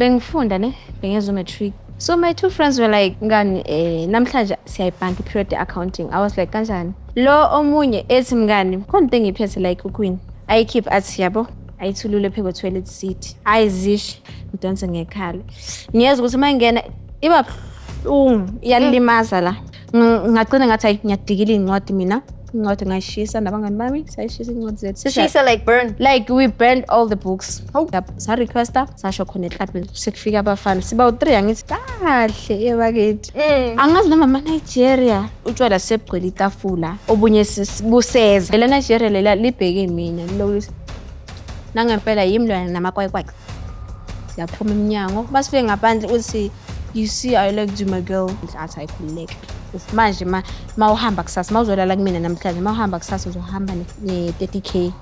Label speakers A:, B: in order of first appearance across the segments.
A: bengifunda ne bengenza matric. So my two friends were like ngani namhlanje siyayibhanka period accounting. I was like kanjani? Lo omunye ethi mngani khona into engiphethe like uQueen. I keep athi yabo ayithulule pheko toilet seat. Ayizishi ngidonse ngekhala. Ngiyeza ukuthi mangena iba iyalimaza la. Ngagcina ngathi ayi ngiyadikila incwadi mina. Incwadi ngayishisa nabangani bami sayishisa incwadi zethu.
B: Shisa like burn.
A: Like we burned all the books. Sa requesta sasho khona ehlaphi sekufika abafana siba u3 angithi kahle ebakithi. Angazi noma Nigeria utshwala sebugcwele itafula obunye sibuseza. Le Nigeria lela libheke mina lo nangempela yimlwana namakwayikwai. Siyaphuma eminyango basifike ngaphandle uthi you see I like you my girl athi ayikhululeke. Manje mawuhamba kusasa mawuzolala kumina namhlanje mawuhamba kusasa uzohamba ne30k.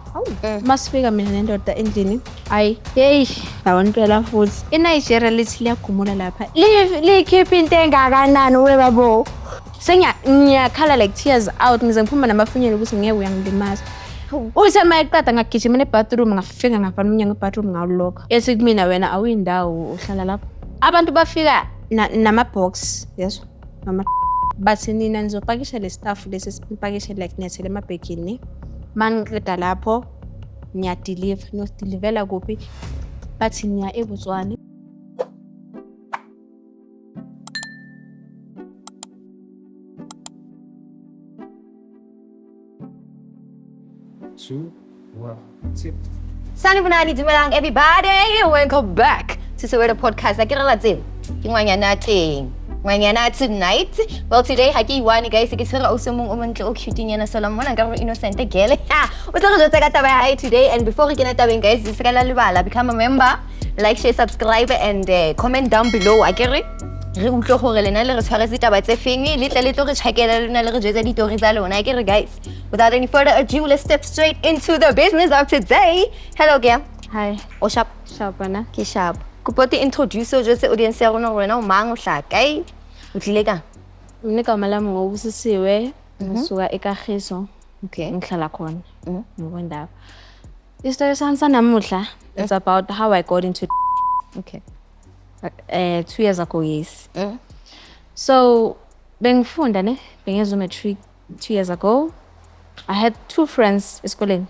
A: Masifika mina nendoda endlini ayi hey awuntwela futhi eNigeria lithi liyagumula lapha likhipha into engakanani webabo ngiyakhala like tears out ngize ngiphuma namafinyela ukuthi ngeke uyangilimaza. Uthi mayiqada ngagijima nebathroom ngafika ngafana umnyango ebathroom ngawuloka ethi kumina wena awuyindawo uhlala lapho abantu bafika nama-box yeso mama bathi nina nizopakisha le stuff lesi sipakishe like niyethele emabhegini mangiqeda lapho ngiyadeliver nodelivela kuphi bathi niya eBotswana.
B: Sanibonani dumelang everybody, welcome back to Soweto Podcast. Akiralatseng ngwanyana tonight. Well, today haki iwani guys ke tsela usomong omontle o cute nyana Solomon ngaro innocent girl. O tlo go tsaka taba hai today, and before we get tabeng guys se ka la lebala become a member, like, share, subscribe and comment down below. Akere re utlo gore lena le re tshwaretse taba tse feng le tle le tlo re tshakela lena le re jetsa ditori tsa lona. Akere guys, without any further ado, let's step straight into the business of today. Hello girl.
A: Hi.
B: O sharp
A: bana.
B: Ke sharp. Kupoti introduce o jose audience ya rona wena o mang o hlakae o tlile ka
A: Mina ka malami ngobusisiwe ngisuka eKagiso.
B: Okay.
A: Ngihlala khona ngokwendawo. Istory sami sanamuhla it's about how I got into
B: okay
A: 2 years ago. Yes. So bengifunda ne bengenza matric 2 years ago. I had two friends esikoleni.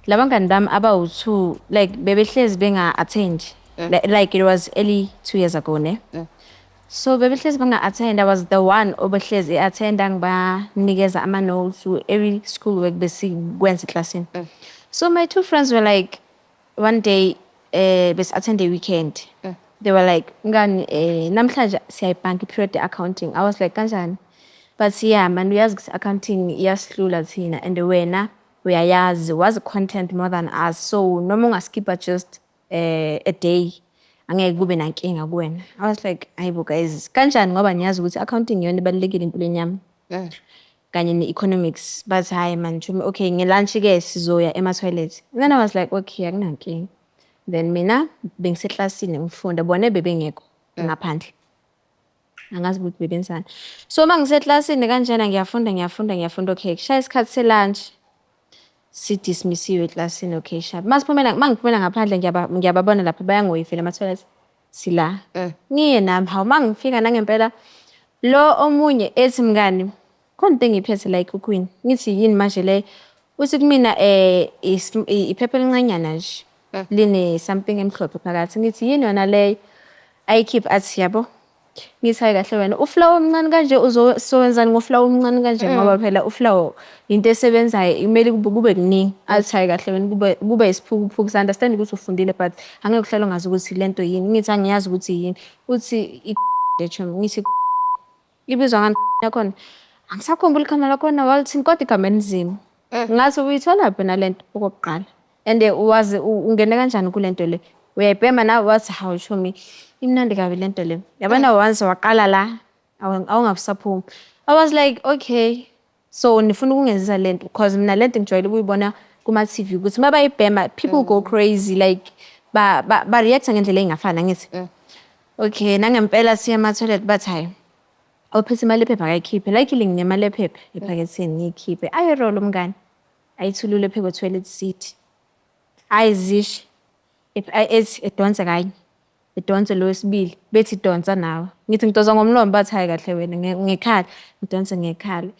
A: Labangani bami abawu2 like bebehlezi benga attend. Like it was early 2 years ago ne. So bebehlezi benga attend. I was the one obehlezi attend ngibanikeza ama notes to every school work besikwenza classini. So my two friends were like one day bes attend a weekend. They were like ngani namhlanje siyayibhanka period accounting. I was like kanjani? But yeah man uyazi accounting iyaslula thina and wena uyayazi was content more than us, so noma ungaskipa just a day angeke kube nankinga kuwena. I was like ayibo guys kanjani ngoba niyazi ukuthi accounting yona ibalekile empilweni yami kanye ne-economics, but hayi man okay ngelunch ke sizoya ema-toilet. Then I was like okay akunankinga. Then mina bengiseklasini ngifunda bona bebengekho ngaphandle angazi ukuthi bebenzani. So mangiseklasini kanjena ngiyafunda okay kushaya isikhathi se-lunch sidismissiwe eklasini. Okay sharp mangiphumela ngaphandle ngiyababona lapha bayangoyifela ama-toilet sila ngiye nami hawu mangifika nangempela lo omunye ethi mngani khona into engiphethe like uQueen ngithi yini manje le uthi kumina iphepha elincanyana nje line something emhlophe phakathi. Ngithi yini yona le I keep athi yabo ngithi hayi kahle wena uflow omncane kanje uzosenzani ngoflow omncane kanje ngoba phela uflow into esebenzayo imeli kube kuningi. Athi hayi kahle wena kube isiphukuphuku. Understand ukuthi ufundile but angeke uhlale ngazi ukuthi lento yini. Ngithi angiyazi ukuthi yini uthi ngithi ibizwa ngani yakhona angisakhumbula igama lakhona walithini kodwa igama enzima. Ngathi uyithola phi nalento okokuqala and wazi ungene kanjani kulento le uyayibhema nawe wathi hawu shomi imnandi kabi lento le yabona once waqala la awungabusaphumi. I was like okay so nifuna ukungenzisa lento because mina lento ngijwayele ukuyibona kuma TV ukuthi mabayibhema people go crazy like ba react ngendlela engafana ngithi okay nangempela siya ema-toilet bathi hayi awuphethe imali ephepha akayikhiphe like nginemali ephepha ephaketheni ngiyikhiphe ayirolo mngani ayithulule pheko toilet seat ayizishi edonse kanye idonse lo wesibili bethi donsa nawe ngithi ngidonsa ngomlomo bathi hayi kahle wena ngekhala ngidonse ngekhala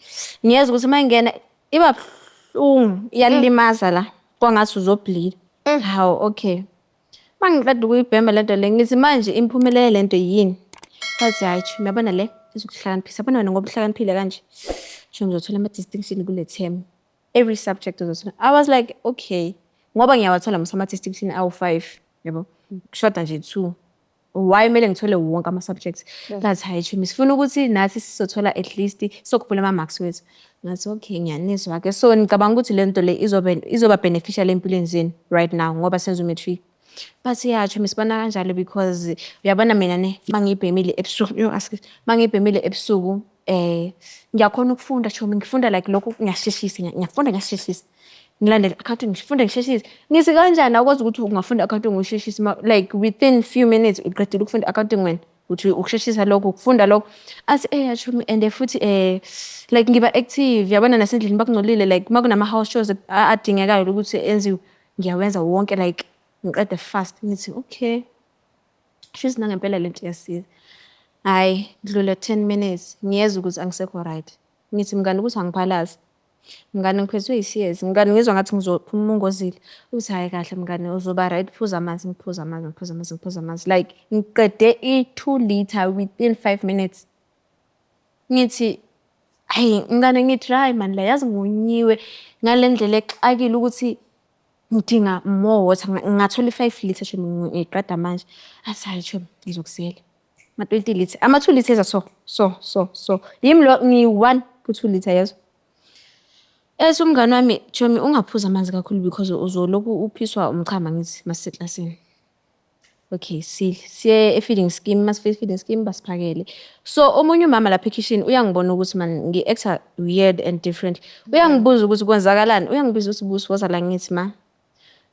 A: ngiyeza ukuthi mayingena iba buhlungu iyalimaza la kwangathi uzobleed hawo okay mangiqeda ukuyibhema lento le ngithi manje imphumelele lento yini bathi hayi uyabona le izokuhlakaniphisa yabona wena ngoba uhlakaniphile kanje ngizothola ama-distinction kule term every subject uzothola I was like okay ngoba ngiyawathola ama-distinction awu-5 yabo kushoda nje 2 why kumele ngithole wonke ama-subjects ngathi hayi sifuna ukuthi nathi sizothola at least sokhuphula ama-marks wethu ngathi okay ngiyanizwa-ke so ngicabanga ukuthi le nto le izoba beneficial empilweni zenu right now ngoba senza u-matric but yatsho misibona kanjalo because uyabona mina ne mangiyibhemile ebusuku ngiyakhona ukufunda chomi ngifunda like lokho ngiyasheshisa ngiyasheshisa ngilandela accounting ngifunda ngisheshisa ngithi kanjani akwazi ukuthi ungafunda accounting ngisheshisa like within few minutes uqedile ukufunda accounting wena uthi ukusheshisa lokho ukufunda lokho athi yatsho and futhi like ngiba active yabona nasendlini bakungcolile like makunama house shows adingekayo ukuthi enziwe ngiyawenza wonke like ngiqede fast ngithi okay shizi nangempela lento yasiza hayi dlule 10 minutes ngiyeza ukuthi angisekho right ngithi mngani ukuthi angiphalazi mngani ngiphethwe i-CS mngani ngizwa ngathi ngizophuma umungozile uthi hayi kahle mngani uzoba right phuza amanzi like ngiqede i2 liter within 5 minutes ngithi hayi mngani ngitry man la yazi ngonyiwe ngalendlela exakile ukuthi ngidinga more water ngathola i5 liter nje ngiqeda manje asayi nje ngizokusela ama-20 liter ama-2 liters so yimi lo ngi-1 ku-2 liter yezo umngani wami Chomi ungaphuza amanzi kakhulu because uzoloku uphiswa umchama ngithi masiseclassini okay siye e-feeding scheme masifike e-feeding scheme basiphakele so omunye umama lapha e-kitchen uyangibona ukuthi man ngi-acta weird and different uyangibuza ukuthi kwenzakalani uyangibiza ukuthi busi woza la ngithi ma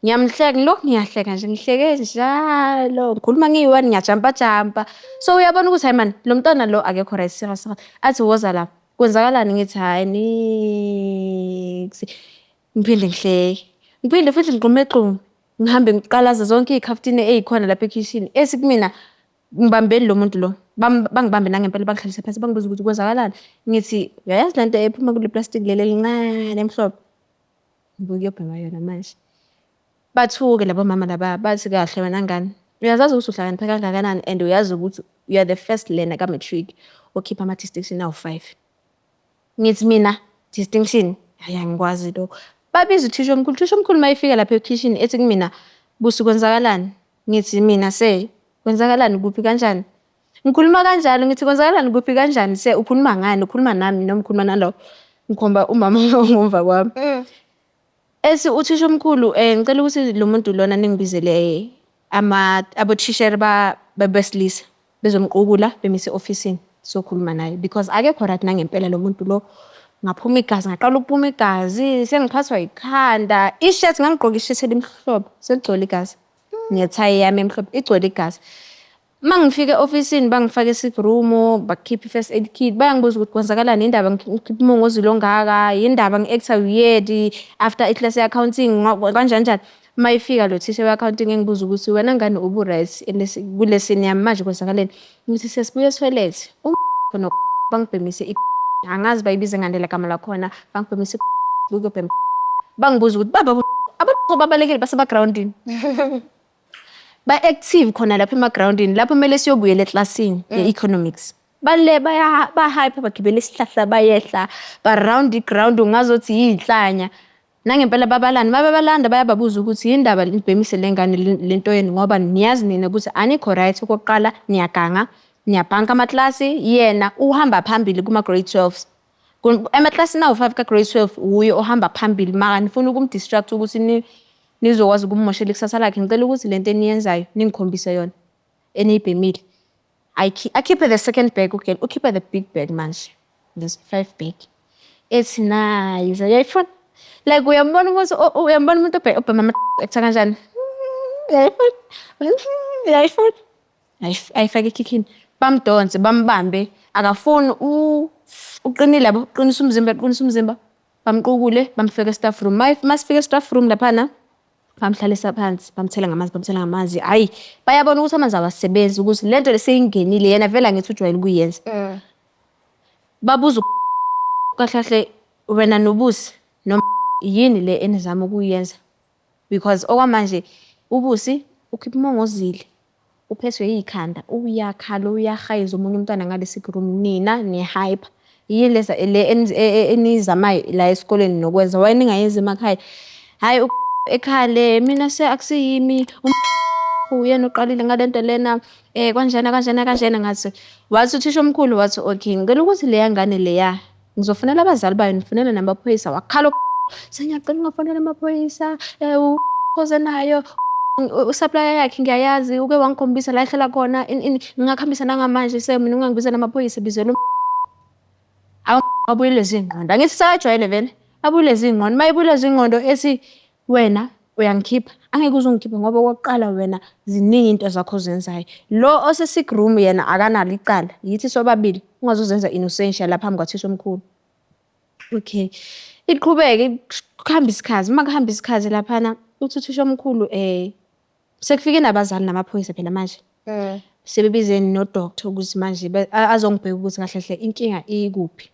A: ngiyamhleka ngilokhu ngiyahleka nje ngihleke njalo ngikhuluma ngiyi-1 ngiyajampa so uyabona ukuthi hayi man lo mntwana lo akekho right serious athi woza lapha kwenzakalani ngithi hayi niksi ngiphinde ngihleke futhi ngiqume ngihambe ngiqalaza zonke iy'khaftini ey'khona lapha e-kitchen kumina ngibambeni lo muntu lo bangibambe nangempela bangihlalise phansi bangibuza ukuthi kwenzakalani ngithi uyayazi lento ephuma kule plastic leli elincane emhlophe ngibuke uyobhema yona manje bathuke labo mama laba bathi kahle wena ngani uyazazi ukuthi uhlakaniphe kangakanani and uyazi ukuthi you are the first learner ka-matric okhipha ama-distinction awu-5 ngithi mina distinction hayi angikwazi lokho babiza uthisha omkhulu mayifika lapha e-kitchen ethi kumina busi kwenzakalani ngithi mina kwenzakalani kuphi kanjani ngikhuluma kanjalo ngithi kwenzakalani kuphi kanjani ukhuluma ngani ukhuluma nami noma ukhuluma nalo ngikhomba umama ongumva kwami uthisha omkhulu ngicela ukuthi lo muntu lona ningibizele abothisheri besilisa bezomqukula bemise ofisini sokhuluma naye because akekho right nangempela lo muntu lo ngaphuma igazi ngaqala ukuphuma igazi sengiphathwa ikhanda ishirt ngangigqoka ishirt elimhlophe sekugcwele igazi nethayi yami emhlophe igcwele igazi mangifike ofisini bangifaka e-sick room bakhipha i-first aid kit bayangibuza ukuthi kwenzakalani indaba ngikhipha umongozilo ongaka indaba ngi-acta weird after iclass ye-accounting kanjani mayifika lo thisha we-accounting engibuza ukuthi wena ngani ubu-right kulesini yami manje kwenzakaleni ngithi sesibuye toilet khona bangibhemise angazi bayibize ngandlela gama lakhona bangibhemise ukuyobhema bangibuza ukuthi baba abantu babalekile basebagroundini ba-active khona lapha emagroundini lapho kumele siyobuyela eklasini ye-economics bahype bagibela isihlahla bayehla ba-round i-ground ungazothi yiy'nhlanya nangempela babalanda bayababuza ukuthi yindaba nibhemise lengane lento yenu ngoba niyazi nina ukuthi anikho right okokuqala niyaganga niyabhanka amaklasi yena uhamba phambili kuma-grade 12 emaklasini awu-5 ka-grade 12 uye ohamba phambili maka nifuna ukumdistract ukuthi nizokwazi ukummoshela ikusasa lakhe ngicela ukuthi lento eniyenzayo ningikhombise yona eniyibhemile akhiphe the second bag ukhiphe the big bag manje there's 5 bag ethi nice yayifuna like uyambona umuntu obhema ekutha kanjani yayifuna ayifake ekhikhini bamdonse bambambe akafuni uqinile yabo uqinisa umzimba bamqukule bamfika e-staff room masifika e-staff room laphana bamhlalisa phansi bamthela ngamanzi hayi bayabona ukuthi amanzi awasebenzi ukuthi lento leseyingenile yena vele angithi ujwayele ukuyenza babuza kahle wena nobusi noma yini le enizama ukuyenza because okwamanje ubusi ukhipha umongozile uphethwe yikhanda uyakhala uyahayiza omunye umntwana ngalesi room nina ne-hyper yini leza le enizamayo la esikoleni nokwenza why ningayenzi emakhaya hayi ekhale mina akusiyimi uyena uqalile ngalento lena kanjena ngathi wathi uthisha omkhulu wathi okay ngicela ukuthi leya ngane leya ngizofonela abazali bayo nifonele namaphoyisa wakhala sengiyacela ungafonela amaphoyisa uphoze nayo usupplier yakhe ngiyayazi uke wangikhombisa la ehlala khona ngingakhambisa nangamanje mina ungangibizela amaphoyisa bizela abuyile zingqondo angithi sayajwayele vele abuyile zingqondo mayibuyile zingqondo ethi wena uyangikhipha angeke uzungikhiphe ngoba okokuqala wena ziningi into zakho zenzayo lo osesick room yena akanalo icala yithi sobabili ungazuzenza innocential lapha phambi kwathisha omkhulu okay iqhubeke kuhamba isikhazi makuhamba isikhazi laphana uthi uthisha omkhulu sekufike nabazali namaphoyisa phela manje sebebizeni no-doctor ukuthi manje azongibheka ukuthi kahle hle inkinga ikuphi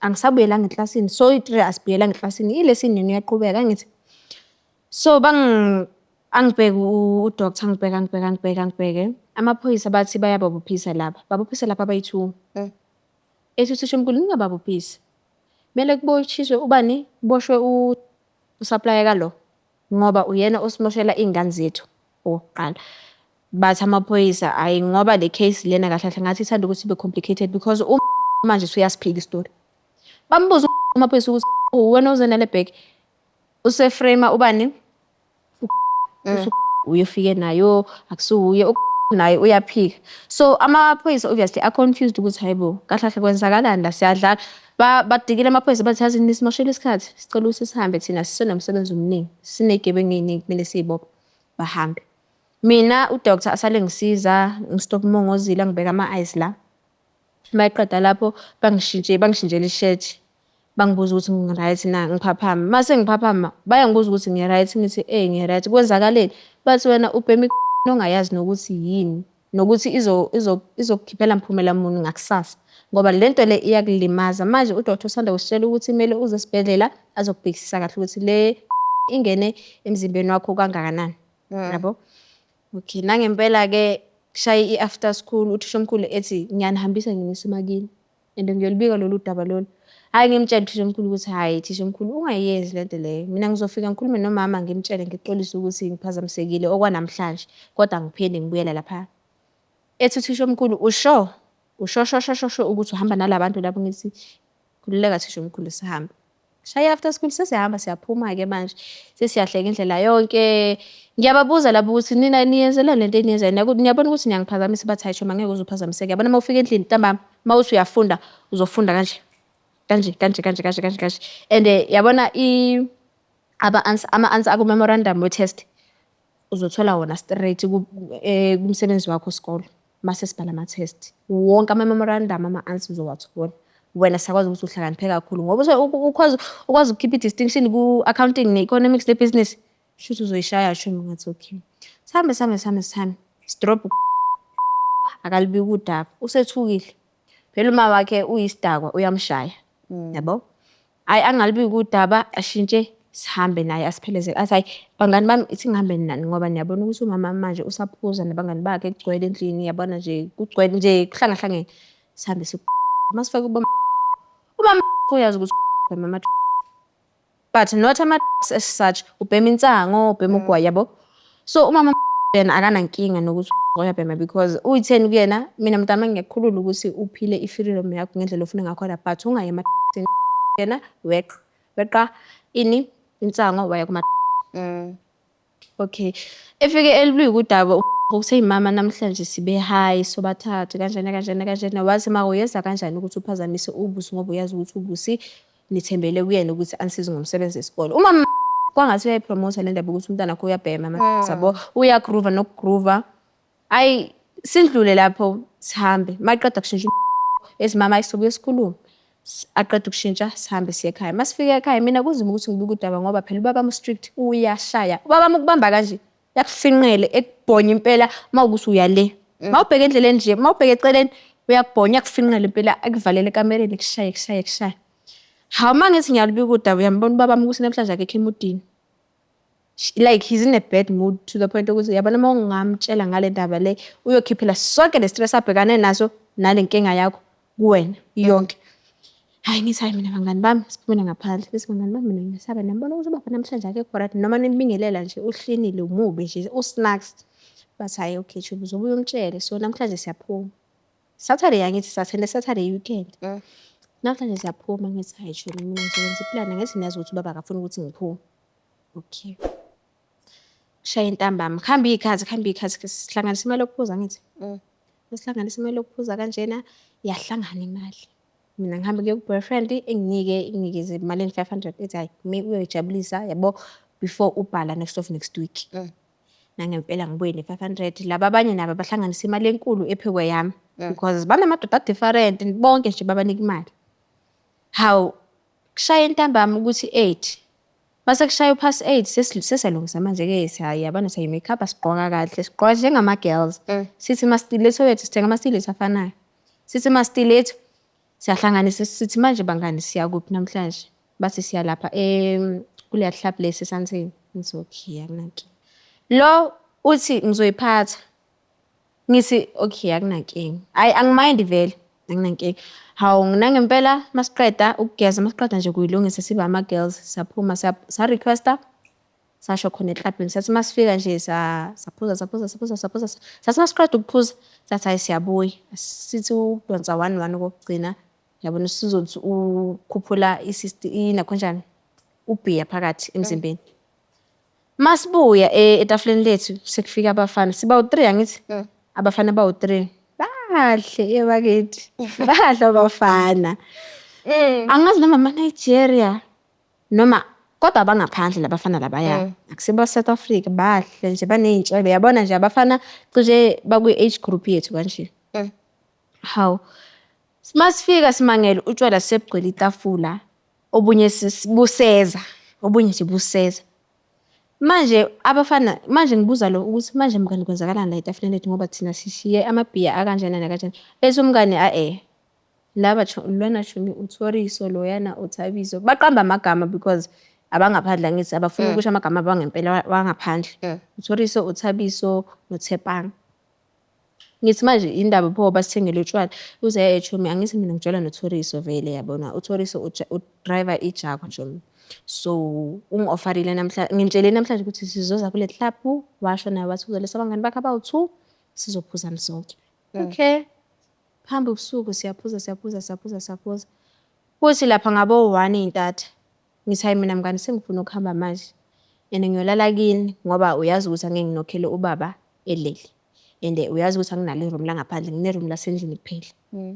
A: angisabuyelanga eklasini so i-3 asibuyelanga eklasini ilesini yena uyaqhubeka ngithi so angibheke u-doctor angibheke amaphoyisa bathi bayababophisa lapha abayi-2 ethi uthisha omkhulu ningababophisi mele kubothiswe ubani kuboshwe usupplier kalo ngoba uyena osimoshela iy'ngane zethu okokuqala bathi amaphoyisa ayi ngoba le case lena kahle kahle ngathi ithanda ukuthi ibe complicated because manje usuyasiphika istori bambuza amaphoyisa ukuthi wena uze nale bheki useframe ubani uyofike nayo akusuye naye uyaphika so amaphoyisa obviously are confused ukuthi hayibo kahle kahle kwenzakalani la siyadlala badikile amaphoyisa bathi yazi nisimoshela isikhathi sicela ukuthi sihambe thina sisenomsebenzi omningi sinegebengu ey'ningi kumele siy'bophe bahambe mina udoctor asale ngisiza ngistop umongozile angibeka ama-ice la mayiqeda lapho bangishintshela ishethi bangibuza ukuthi ngi-right na ngiphaphama mase ngiphaphama bayangibuza ukuthi ngi-right ngithi ngi-right kwenzakaleni bathi wena ubhema ongayazi nokuthi yini nokuthi izokukhiphela mphumela muni ngakusasa ngoba lento le iyakulimaza manje udoctor usanda kusitshela ukuthi kumele uze esibhedlela azokubhekisisa kahle ukuthi le ingene emzimbeni wakho kangakanani yabo okay nangempela-ke kushaye i-after school uthisha omkhulu ethi ngiyanihambisa nginise emakini and ngiyolibika lolu daba lolu hayi ngimtshela uthisha omkhulu ukuthi hayi thisha omkhulu ungayenzi lento leyo mina ngizofika ngikhulume nomama ngimtshele ngixolise ukuthi ngiphazamisekile okwanamhlanje kodwa ngiphinde ngibuyela lapha ethi uthisha omkhulu usho ukuthi uhamba nalabantu lapho ngithi khululeka thisha omkhulu sihambe shaye after school sesihamba siyaphuma-ke manje sesiyahleka indlela yonke ngiyababuza lapho ukuthi nina niyenzela lento eniyenzayo niyabona ukuthi niyangiphazamisa bathi hayi shoma ngeke uze uphazamiseke yabona uma ufika endlini ntambama uma uthi uyafunda uzofunda kanje and yabona ama-answer aku-memorandum we-test uzothola wona straight kumsebenzi wakho wesikole mase sibhala ama-test wonke ama-memorandum ama-answer uzowathola wena siyakwazi ukuthi uhlakaniphe kakhulu ngoba ukwazi ukukhipha i-distinction ku-accounting ne-economics ne-business shuthi uzoyishaya shumi ngathi okay sihambe sidrop akalibiki udaba usethukile phela uma wakhe uyisidakwa uyamshaya yabo hayi angalibiki udaba ashintshe sihambe naye asiphelezele athi hayi bangani bami ithi ngihambe nani ngoba niyabona ukuthi umama manje usaphuza nabangani bakhe kugcwele endlini yabona nje kugcwele nje kuhlangahlangene sihambe masifike ubama uyazi ukuthi mama but not ama-drugs as such ubhema insango ubhema ugwayi yabo so umama yena akanankinga nokuthi uyabhema because uyitheni kuyena mina mntama ngiyakukhulula ukuthi uphile i-freedom yakho ngendlela ofuna ngakhona but ungaye yena weqa ini insango waya kuma okay efike elibiki udaba ukuthi imama namhlanje sibe high sobathathu kanjani wathi mawuyeza kanjani ukuthi uphazamise ubusi ngoba uyazi ukuthi ubusi nithembele kuyena ukuthi anisize ngomsebenzi esikole uma kwangathi uyayipromote le ndaba ukuthi umntwana wakho uyabhema sabo uyagroova nokugroova hayi sindlule lapho sihambe maqeda kushintsha esimama ayisobuye esikhuluma aqeda ukushintsha sihambe siye ekhaya. Masifika ekhaya mina kuzima ukuthi ngibuke udaba ngoba phela ubaba strict uyashaya. Ubaba ukubamba kanje yakufinqele ekubhonya impela mawukuthi uyale. Mawubheka endleleni nje, mawubheka eceleni uyakubhonya yakufinqele impela akuvalele ekamereni kushaya. Hawu mangithi ngiyalibika udaba uyambona ubaba ukuthi namhlanje akekho emudini. Like he's in a bad mood to the point ukuthi yabona uma ungamtshela ngale ndaba le uyokhiphela sonke le stress abhekane naso nale nkinga yakho kuwena yonke. Hayi ngithi hayi mina bangani bami siphumele ngaphandle bese bangani bami mina ngiyasaba nambona ukuthi ubaba namhlanje akekho right noma nimbingelela nje uhlinile umubi nje usnacks. Bathi hayi okay Chuba uzobuya umtshele so namhlanje siyaphuma. Saturday yangithi sathende Saturday weekend. Namhlanje siyaphuma ngithi hayi Chuba mina ngizokwenza iplan ngithi niyazi ukuthi ubaba akafuni ukuthi ngiphume. Okay. Shaya intambama khamba ikhathi sihlanganisa imali yokuphuza ngithi sihlanganisa imali yokuphuza kanjena yahlangana imali mina ngihamba kuye ku-boyfriend enginikeze imali en-500 ethi hayi uyoyijabulisa yabo before ubhala next week nangempela ngibuye ne-500 laba abanye nabo bahlanganisa imali enkulu ephekwe yami because banamadoda different bonke nje babanika imali. Hawu kushaya intambama ukuthi 8 base kushaya past 8 sesalungisa manje-ke siyabona siyi-make up sigqoka kahle sigqoka njengama-girls sithi ma-stiletto wethu sithenga ama-stiletto afanayo sithi ma-stiletto siyahlanganisa sithi manje bangani siya kuphi namhlanje bathi siya lapha kuleya club lesi eSandton ngithi okay akunankinga lo uthi ngizoyiphatha ngithi okay akunankinga hayi angimind vele anginankinga. Hawu nangempela masiqeda ukugeza masiqeda nje kuyilungisa siba ama-girls saphuma sa-requesta sasho khona eklabhini sathi masifika nje saphuza sathi masiqeda ukuphuza sathi hayi siyabuya sithi udonsa 1 okugcina yabona sizothi ukhuphula inakhonjani ubhiya phakathi emzimbeni. Masibuya etafuleni lethu sekufika abafana siba u3 angithi abafana bawu3 bahle ebakithi bahle abafana angazi noma ama-Nigeria noma kodwa abangaphandle labafana labaya akusiba South Africa bahle nje baney'ntshebe yabona nje abafana cishe bakwi-age group yethu kanje. Hawu masifika simangele utshwala sebugcwele itafula obunye buseza obunye nje buseza manje abafana manje ngibuza lo ukuthi manje mngani kwenzakalani la etafuleni lethu ngoba thina sishiye amabhiya akanjena nakanjena bese umngani laba lwana Chumi uThoriso loyana uThabiso baqamba amagama because abangaphandle ngithi abafuna ukusho amagama abangempela wangaphandle uThoriso uThabiso noThepang. Ngithi manje indaba pho basithengele utshwala uze Chumi angithi mina ngijwayela noThoriso vele yabona uThoriso udriver iJaguar Chumi so ungi-offerile namhlanje ngimtshele namhlanje ukuthi sizoza kule club washo naye wathi uzolesa abangani bakhe abawu2 sizophuza sonke. Okay phamba ubusuku siyaphuza kuthi lapha ngabo 1 intatha ngithi hayi mina mngani sengifuna ukuhamba manje ngiyolala kini ngoba uyazi ukuthi angeke nginokhele ubaba elele uyazi ukuthi anginalo iroom la ngaphandle ngine-room lasendlini kuphela.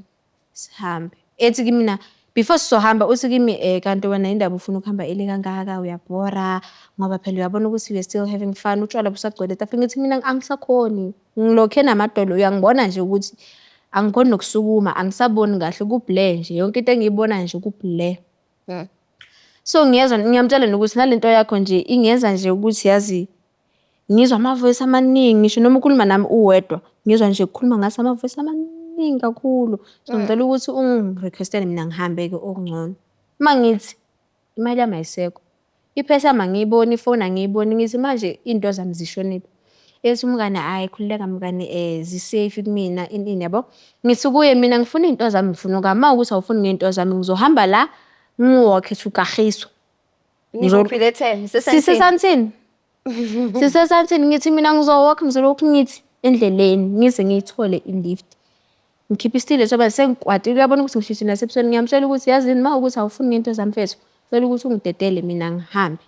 A: Sihambe ethi kimi before sizohamba uthi kimi kanti wena indaba ufuna ukuhamba ele kangaka uyabhora ngoba phela uyabona ukuthi we still having fun utshwala busagcwele etafuleni ngithi mina angisakhoni ngilokhe namadolo uyangibona nje ukuthi angikhoni nokusukuma angisaboni kahle kublur nje yonke into engiyibona nje kublur. So ngiyamtshela nokuthi nalento yakho nje ingenza nje ukuthi yazi ngizwa ama-voice amaningi ngisho noma ukhuluma nami uwedwa ngizwa nje ukukhuluma ngathi ama-voice amaningi kakhulu so ngicela ukuthi ungirequestele mina ngihambe-ke okungcono. Mangithi imali yami ayisekho iphesa yami angiyiboni ifoni angiyiboni ngithi manje into zami zishonile ethi umngane hayi khululeka mngane zisafe kumina ini yabo ngithi kuye mina ngifuna into zami ngifuna ukama ukuthi awufuni ngento zami ngizohamba la ngiwalk to Kagiso
B: ngizophi 10
A: sisesantini ngithi mina ngizowalk ngizolokhu ngithi endleleni ngize ngiyithole i-lift ngikhipha isitile soba sengikwatile uyabona ukuthi ngishishina nasebusweni ngiyamtshela ukuthi yazini ma ukuthi awufuni ngento zami mfethu cela ukuthi ungidedele mina ngihambe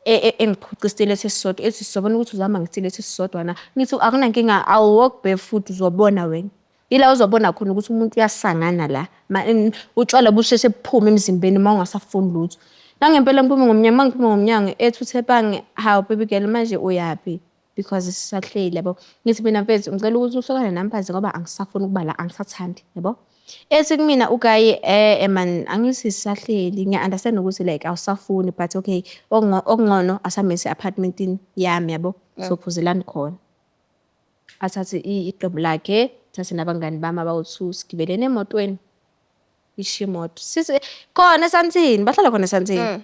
A: engiphuca isitile sesisodwa ethi sizobona ukuthi uzama ngesitile sesisodwa ngithi akunankinga I'll walk barefoot uzobona wena ila uzobona khona ukuthi umuntu uyasangana la utshwala busheshe buphuma emzimbeni uma ungasafuni lutho. Nangempela ngiphuma ngomnyango ethi uThepang hawu baby girl manje uyaphi because sisahleli yabo ngithi mina mfethu ngicela ukuthi uhlokane nami phansi ngoba angisafuni ukuba la angisathandi yabo Ethi kumina uGayi man angisisahleli ngiya-understand ukuthi like awusafuni but okay okungcono asamese apartmentini yami yabo sophuzelana khona. Athathe iqembu lakhe thathe nabangani bami abawu-2 sigibelene emotweni ishiya imoto sithi khona eSandton bahlala khona eSandton.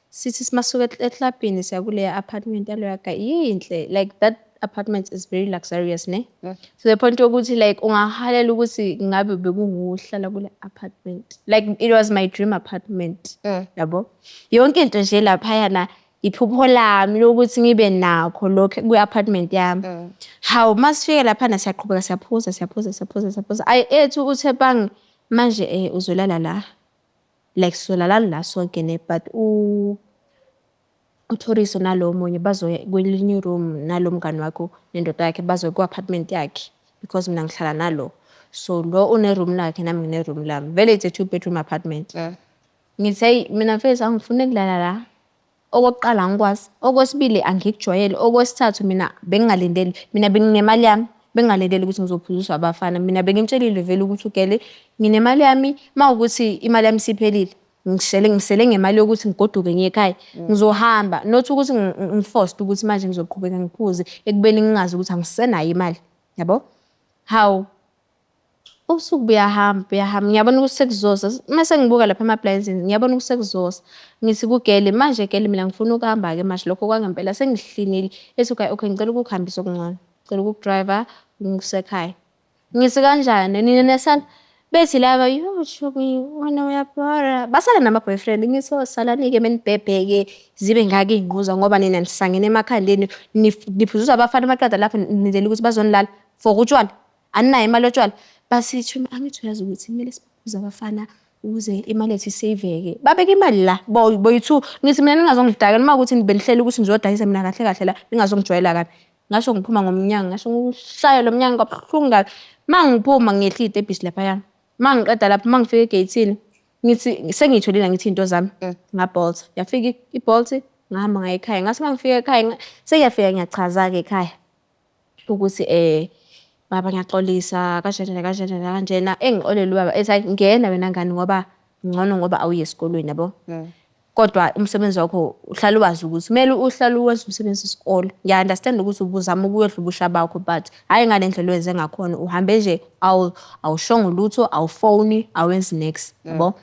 A: Sithi simasuka eklabhini siya kuleya apartment yaloya Gayi yinhle like that apartment is very luxurious ne to the point ukuthi like ungahalela ukuthi ngabe bekunguhlala kule apartment like it was my dream apartment yabo yonke into nje lapha yana iphupho lami lokuthi ngibe nakho lokho kwi-apartment yami. Hawu masifike lapha siyaqhubeka siyaphuza ethu uThebang manje uzolala la like solala la sonke ne but uThoriso nalo munye bazoya kwelinye room nalo mngani wakho nendoda yakhe bazoya ku-apartment yakhe because mina ngihlala nalo so lo une room lakhe nami ngine room lami vele it's a 2-bedroom apartment. Ngithi hey mina mfethu angifuni kulala la okokuqala ngikwazi okwesibili angikujwayele okwesithathu mina bengingalindeli mina benginemali yami bengingalindeli ukuthi ngizophuziswa abafana mina bengimtshelile vele ukuthi ugele nginemali yami mawukuthi imali yami siphelile ngisele ngemali yokuthi ngigoduke ngiye ekhaya ngizohamba not ukuthi ngiforced ukuthi manje ngizoqhubeka ngiphuze ekubeni ngingazi ukuthi angisenayo imali yabo. Hawu usuku buyahamba ngiyabona ukuthi sekuzosa mase ngibuka lapha ama-appliances ngiyabona ukuthi sekuzosa ngithi kugele manje gele mina ngifuna ukuhamba ke manje lokho kwangempela sengihlinile ethi okay ngicela ukukuhambisa okungcono ngicela ukukudriver ngisekhaya. Ngithi kanjani nina nesana bethi laba Shubi wena uyabhora basale nama-boyfriend ngithi salanike menibhebheke zibe ngake iy'nquza ngoba nina nisangene emakhandleni niphuziswa abafana amaqeda lapha nilindele ukuthi bazonilala for utshwala aninayo imali yotshwala basithi angithi uyazi ukuthi kumele siphuze abafana ukuze imali yethu isaveke babeka imali la boyi-2 ngithi mina ningazongidaka noma ukuthi benihlela ukuthi ngizodayisa mina kahle kahle la ningazongijwayela kabi ngasho ngiphuma ngomnyango ngasho ngishaya lo mnyango kabuhlungu kabi mangiphuma ngiyehla itebhisi laphayana mangiqeda lapho mangifika egate-ini ngithi sengiyitholile ngithi into zami ngabolt yafika ibolt ngahamba ngaya ekhaya ngase mangifika ekhaya sengiyafika ngiyachaza-ke ekhaya ukuthi baba ngiyaxolisa kanjena engixolele ubaba ethi ngena wena ngani ngoba ngcono ngoba awuye esikolweni yabo kodwa umsebenzi wakho uhlala wazi ukuthi kumele uhlale uwenza umsebenzi wesikole ngiya-understand ukuthi ubuzama ukuyodla ubusha bakho but hhayi ngale ndlela owenze ngakhona uhambe nje awushongo lutho awufoni awenzi next yabo.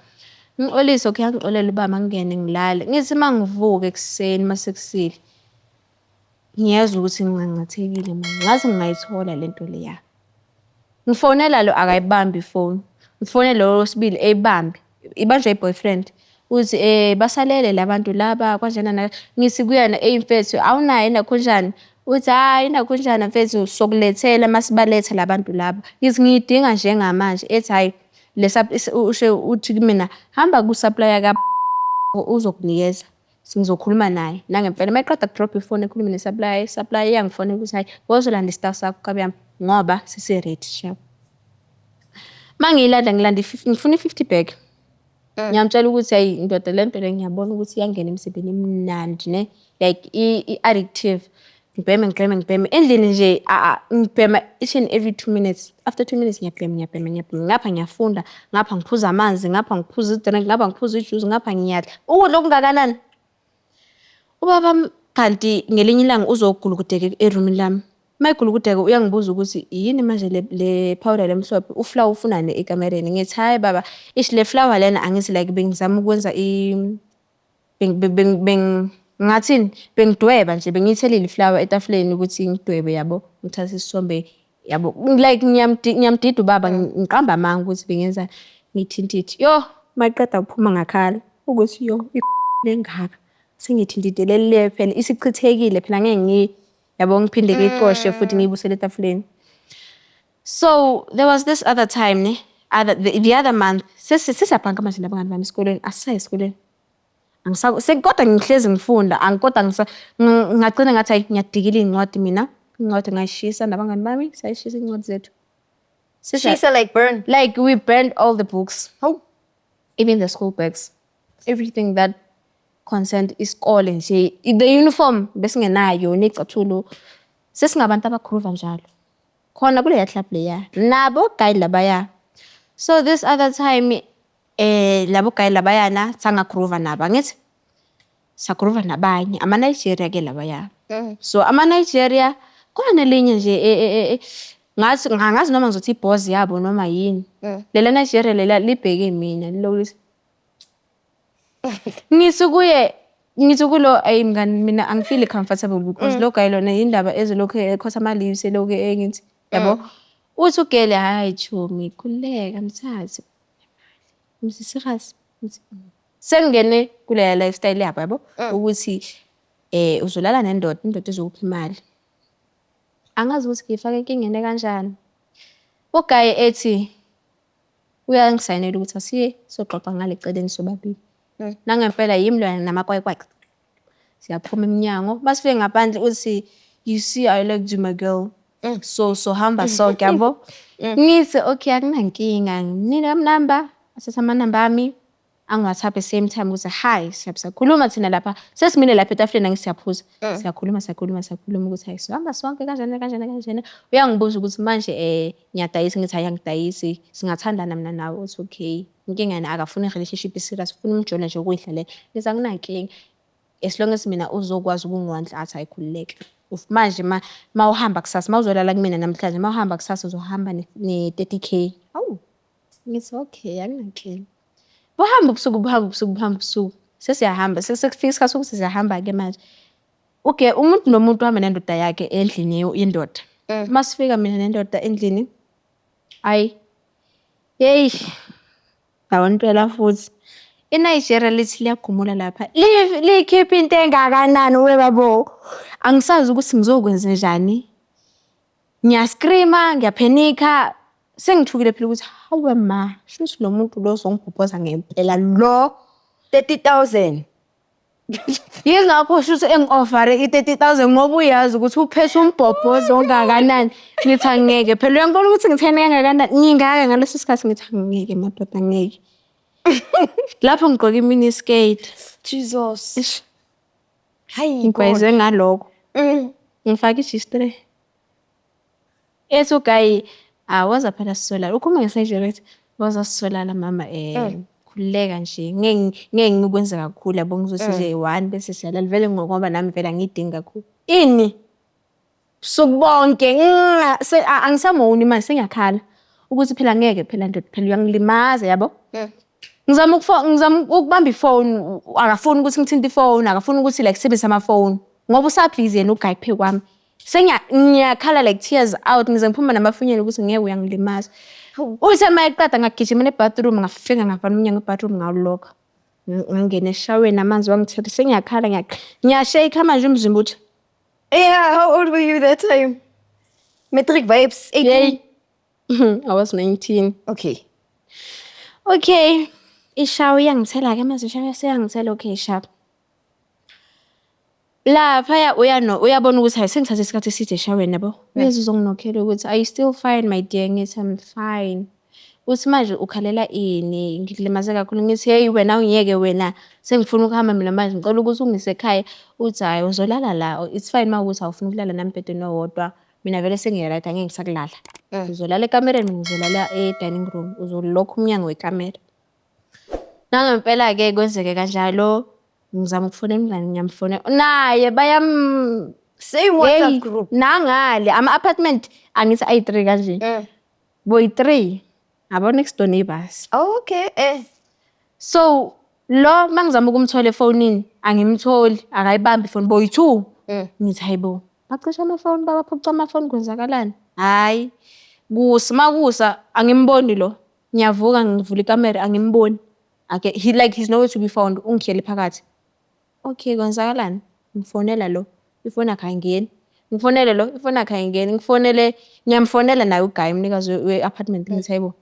A: Ngixolise okay ngixolele ubaba mangingene ngilale ngithi mangivuka ekuseni masekusile ngiyezwa ukuthi ngingangathekile manje ngathi ngingayithola lento leya ngifonela lo akayibambi ifoni ngifonela lo wesibili eyibambi ibanjwa i-boyfriend uthi basalele labantu laba kanjena ngithi kuyena mfethu awunayo nakhonjani uthi hayi nakhonjana mfethu sokulethela masibaletha labantu laba ngithi ngiyidinga njengamanje ethi hayi uthi kumina hamba ku-supplier ka uzokunikeza singizokhuluma naye nangempela mayiqeda kudrop ifoni ekhuluma ne-supplier iyangifonela ukuthi hayi wozolanda i-stuff sakho kabi yami ngoba sise-ready shabo. Mangiyilanda ngifuna i-50 bag ngiyamtshela ukuthi hayi indoda le nto le ngiyabona ukuthi iyangena emsebenzini emnandi ne like i-addictive ngibheme endlini nje ngibhema each and every 2 minutes after 2 minutes ngiyabhema ngapha ngiyafunda ngapha ngiphuza amanzi ngapha ngiphuza idrink ngapha ngiphuza ijuice ngapha ngiyadla ukudla okungakanani. Ubaba kanti ngelinye ilanga uzogulukudeka eroomini lami mayigulukudeka uyangibuza ukuthi yini manje le powder lemhlophe uflower ufunani ekamereni ngithi hayi baba le flower lena angithi like bengizama ukwenza ngathini bengidweba nje bengiyithelile iflower etafuleni ukuthi ngidwebe yabo ngithatha isithombe yabo like ngiyamdida ubaba ngiqamba amanga ukuthi bengenza ngithintithe yo mayiqeda ukuphuma ngakhala ukuthi yo lengaka sengithintitelele phela isichithekile phela ngeke yabo ngiphinde ngiqoshe futhi ngiyibusele etafuleni. So there was this other time ne the other month sesiyabhanka manje nabangani bami esikoleni asisayi esikoleni kodwa ngihlezi ngifunda kodwa ngagcina ngathi hayi ngiyadikila iy'ncwadi mina incwadi ngayishisa nabangani bami sayishisa iy'ncwadi zethu
B: Shisa like burn
A: like we burned all the books even the school bags everything that concerned isikole nje the uniform besingenayo necathulo sesingabantu abakhruva njalo khona kuleya club leya nabo guide labaya So this other time labo guy labayana sangagroova nabo angithi sagroova nabanye ama-Nigeria ke labaya. So ama-Nigeria kunelinye nje ngazi noma ngizothi iboss yabo noma yini. Lela Nigeria lela libheke mina lilokuthi ngithi kulo mngani mina angifeel comfortable because lo guy lona indaba ezolokhu ekhosa ama-leaves elokhu ngithi yabo. Uthi ugele hayi chomi khuleka mthathe. Ngithi serious sengene kule lifestyle yabo ukuthi uzolala nendoda indoda ezokupha imali. Angazi ukuthi ngifake inkingene kanjani. Uguy ethi uyangisayinela ukuthi asiye soxoxa ngale celeni sobabili. Nangempela yimlwana namakwayikwayi. Siyaphuma eminyango basifike ngaphandle uthi you see I like you my girl. So hamba sonke yabo. Ngithi okay akunankinga nginike number asathatha ama-number ami angi-WhatsApp same time ukuthi hi siyakhuluma thina lapha sesimile lapha etafuleni angisiyaphuza siyakhuluma ukuthi hayi sihamba sonke kanjani uyangibuza ukuthi manje ngiyadayisa ngithi hayi angidayisi singathandana mina nawe uthi okay inkinga yena akafuni i-relationship serious ufuna umjona nje ukuyidlalela ngithi akunankinga as long as mina uzokwazi ukungondla athi ayikhululeke manje mawuhamba kusasa mawuzolala kumina namhlanje mawuhamba kusasa uzohamba ne-30k. Awu ngithi okay akunankinga. Buhamba ubusuku sesiyahamba sekufika isikhathi sokuthi siyahamba-ke manje. Okay umuntu nomuntu uhamba nendoda yakhe endlini yendoda. Masifika mina nendoda endlini hayi yeyi yabona impela futhi iNigeria lithi liyagumula lapha likhipha into engakanani webabo angisazi ukuthi ngizokwenza njani. Ngiyascreama ngiyaphenika sengithukile phela ukuthi hawe ma shuthi lo muntu lo uzongibhobhoza ngempela lo
B: 30,000.
A: Yingakho shuthi engi-offer i-30,000 ngoba uyazi ukuthi uphethe umbhobhozo ongakanani. Ngithi angeke phela uyangibona ukuthi ngithene kangakanani ngingaka ngaleso sikhathi ngithi angeke madoda angeke. Lapho ngigqoke imini skirt.
B: Jesus. Hayi
A: ngigwayeze ngalokho. Ngifake i-G-string. Ethi guy waza phela sisolala ukhuluma ngeSnigeria waza sisolala mama khululeka nje ngeke ngikwenze kakhulu yabo ngizothi nje 1 bese siyalala vele ngoba nami vele angidingi kakhulu ini sobonke angisamoni manje sengiyakhala ukuthi phela ngeke phela ndoda phela uyangilimaza yabo. Ngizama ukubamba ifone akafuni ukuthi ngithinte ifone akafuni ukuthi like sebenzisa amafone ngoba usabhizi yena uguy phe kwami. Ngiyakhala like tears out ngize ngiphuma namafunyela ukuthi ngeke uyangilimaza. Uthe mayeqeda ngagijima ebathroom ngafika ngavala umnyango ebathroom ngawulokha. Ngingena eshaweni amanzi wangithethe sengiyakhala ngiyashake manje umzimba uthi
B: yeah how old were you that time? Matric vibes 18.
A: I was 19.
B: Okay
A: ishawa iyangithela ke manje ishawa seyangithela okay sharp. Lapha uyabona ukuthi hayi sengithathe isikhathi eside eshaweni yabo. Uyezizwa nginokhela ukuthi are you still fine my dear ngithi I'm fine. Uthi manje ukhalela ini ngikulimaze kakhulu ngithi hey wena ungiyeke wena sengifuna ukuhamba mina manje ngicela ukuthi ungise ekhaya uthi hayi uzolala la it's fine mawukuthi awufuna ukulala nami embhedeni owodwa mina vele sengiyaright angeke ngisakulala. Uzolala ekamereni ngizolala e-dining room uzolokha umnyango wekamera. Nangempela ke kwenzeke kanjalo ngizama ukufona emngani ngiyamfona naye
B: same WhatsApp group
A: nangale ama-apartment angithi ayi-3 kanje. Boy 3 abo next door neighbors.
B: Okay
A: So lo mangizama ukumthola efonini angimtholi akayibambi ifoni boy 2 ngithi hayibo bacisha amafoni babaphuca amafoni kwenzakalani hayi makusa angimboni lo ngiyavuka ngivula ikamera angimboni he he's nowhere to be found ungikhele phakathi. Okay kwenzakalani ngifonela lo ifoni yakhe ayingeni ngifonele lo ifoni yakhe ayingeni ngiyamfonela naye uguy umnikazi we-apartment ngithi hayibo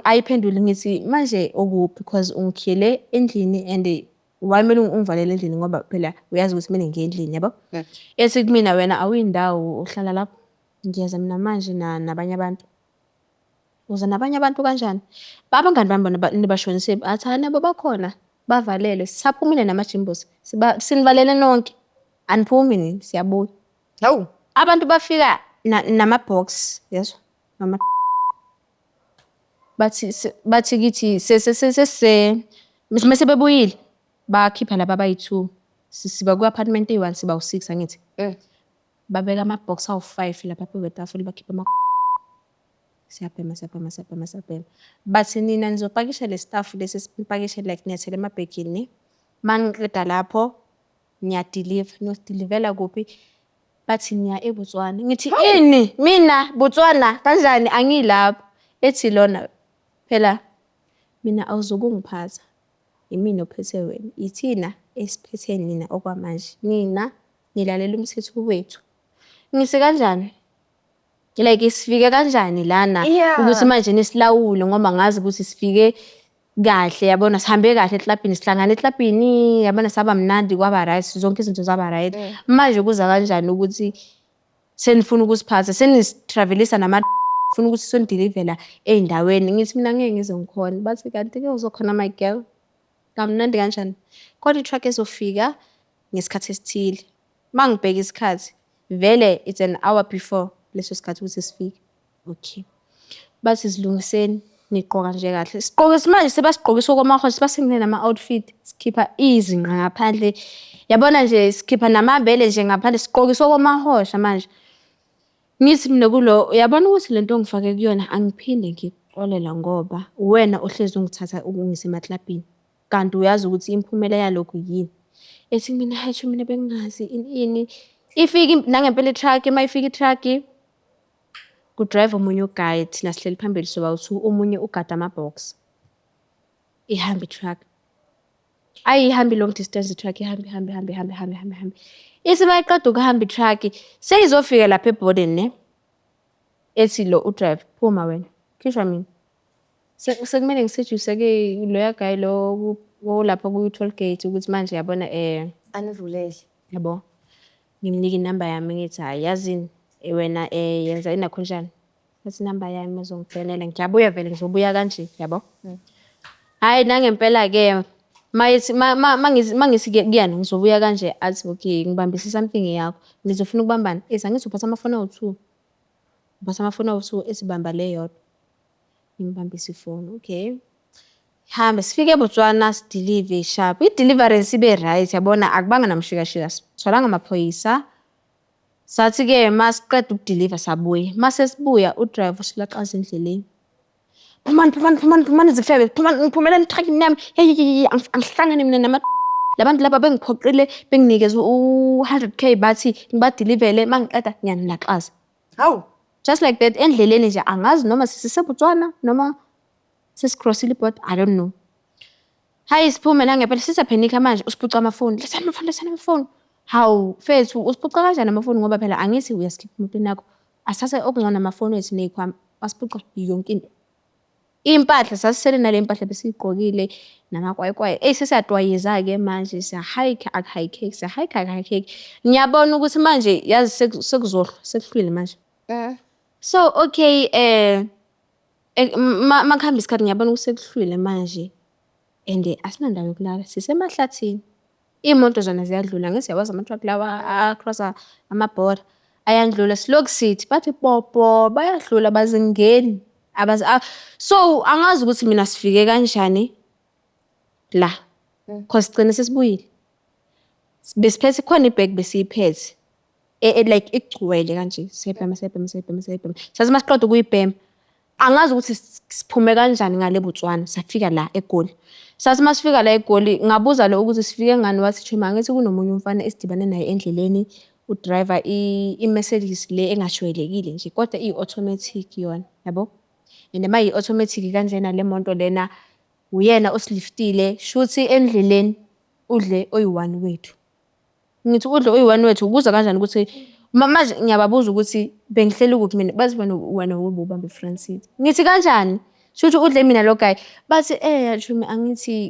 A: ayiphendule ngithi manje okuphi because ungikhele endlini and wamele ungivalele endlini ngoba phela uyazi ukuthi mina ngiendlini yabo. Ethi kumina wena awuyindawo uhlala lapho ngiyeza mina manje nabanye abantu. Uza nabanye abantu kanjani? Babangani bami bona nibashonise athi nabo bakhona bavalele sisaphumile nama-Jimbos sinivalele nonke aniphumi nini siyabuya.
B: Hawu
A: Abantu bafika nama-box yezwa bathi kithi mase bebuyile bakhipha laba abayi-2 siba ku-apartment eyi-1 siba u-6 angithi babeka ama-box awu-5 lapha phezu kwetafula bakhipha siyabhema bathi nina nizopakisha le stuff lesi esipakishe like niyathela emabhegini maniqeda lapho niyadilivela kuphi bathi niya eBotswana ngithi ini mina Botswana kanjani angilapho ethi lona phela mina awuzokungiphatha imina ophethe wena ithina esiphethe nina okwamanje nina nilalela umthetho wethu ngise kanjani like isifike kanjani lana ukuthi manje nisilawule ngoba ngazi ukuthi sifike kahle yabona sihambe kahle eklabhini sihlangana eklabhini yabona saba mnandi kwaba right zonke izinto zaba right manje kuza kanjani ukuthi senifuna ukusiphatha senistravelisa funa ukuthi sonidilivela eindaweni ngithi mina ngeke ngize ngikhona bathi kanti ke uzokhona my girl kamnandi kanjani kodwa i-truck ezofika ngesikhathi esithile mangibheka isikhathi vele it's an hour before leso sikhathi ukuthi sifike okay bathi silungiseni niqoka nje kahle siqoke manje sebasiqokisa kwamahosha sibasengine nama-outfit sikhipha izinqa ngaphandle yabona nje sikhipha namabele nje ngaphandle siqokisa kwamahosha manje ngithi mina kulo uyabona ukuthi lento ongifake kuyona angiphinde ngikuxolela ngoba wena ohlezi ungithatha ungise emaklabhini kanti uyazi ukuthi imphumela yalokho yini ethi mina hayi mina bengingazi ini ifike nangempela i-truck mayifika i-truck ku-drive omunye uguide thina sihleli phambili soba u2 omunye ugada ama-box ihamba i-truck ayihambi long distance i-truck ihambe isibayiqeda ukuhamba i-truck seyizofika lapha ebhodeni ne ethi lo udrive phuma wena khishwa mina sekumele ngisejuse-ke loya guy lo lapha ku-toll gate ukuthi manje yabona
B: anivulele
A: yabo ngimnika inamba yami ngithi hayi yazini wena yenza inakhonjani athi inamba yami uzongifonela ngiyabuya vele ngizobuya kanje yabo hayi nangempela-ke mangisi kuyani ngizobuya kanje athi okay ngibambise something yakho ngizofuna ukubambana angithi uphatha amafoni awu-2 uphatha amafoni awu-2 esibamba le yodwa ngimbambisa ifoni okay hambe sifike eBotswana sidilive sharp i-deliverance ibe right yabona akubanga namshikashika sitholanga amaphoyisa sathi-ke masiqeda ukudiliva sabuya masesibuya udriver usilaqaza endleleni phumani zifebe ngiphumeleni etrakini yami angihlangane mina labantu laba bengiphoqile benginikeza u-100k bathi ngibadilivele mangiqeda ngiyanilaqaza
B: hawu
A: just like that endleleni nje angazi noma siseBotswana noma sesicrossile ibhoda I don't know hayi siphume nangempela sisaphenika manje usiphuca amafoni lesana amafoni hawu fethu usiphuca kanjani amafoni ngoba phela angithi uyaskipha emotweni yakho asase okungcono amafoni wethu neyikhwama wasiphuca yonke into impahla sasisele nale mpahla besiyigqokile namakwayikwayi sesiyadwayiza-ke manje siya-hike ngiyabona ukuthi manje yazi sekuzohlwa sekuhlwile manje so okay makuhamba isikhathi ngiyabona ukuthi sekuhlwile manje and asinandawo yokulala sisemahlathini iy'moto zona ziyadlula ngesiyawazi ama-truck lawa acrossa amabhoda ayandlula silokhu sithi bathi popo bayadlula bazingeni so angazi ukuthi mina sifike kanjani la cause sigcine sesibuyile besiphethe khona ibhegi besiyiphethe like igcwele kanje siyabhema sathi masiqeda ukuyibhema angazi ukuthi siphume kanjani ngale Botswana safika la eGoli sathi masifika la eGoli ngabuza lo ukuthi sifike ngani wathi chuma ngithi kunomunye umfana esidibane naye endleleni udriver i-Mercedes le engashwelekile nje kodwa i-automatic yona yabo and mayi-automatic kanjena le moto lena uyena osiliftile shuthi endleleni udle oyi-1 wethu ngithi udle oyi-1 wethu ubuza kanjani ukuthi manje ngiyababuza ukuthi bengihleli kuphi mina bathi wena ubamba eFrancide ngithi kanjani shuthi udle mina lo guy bathi yachumi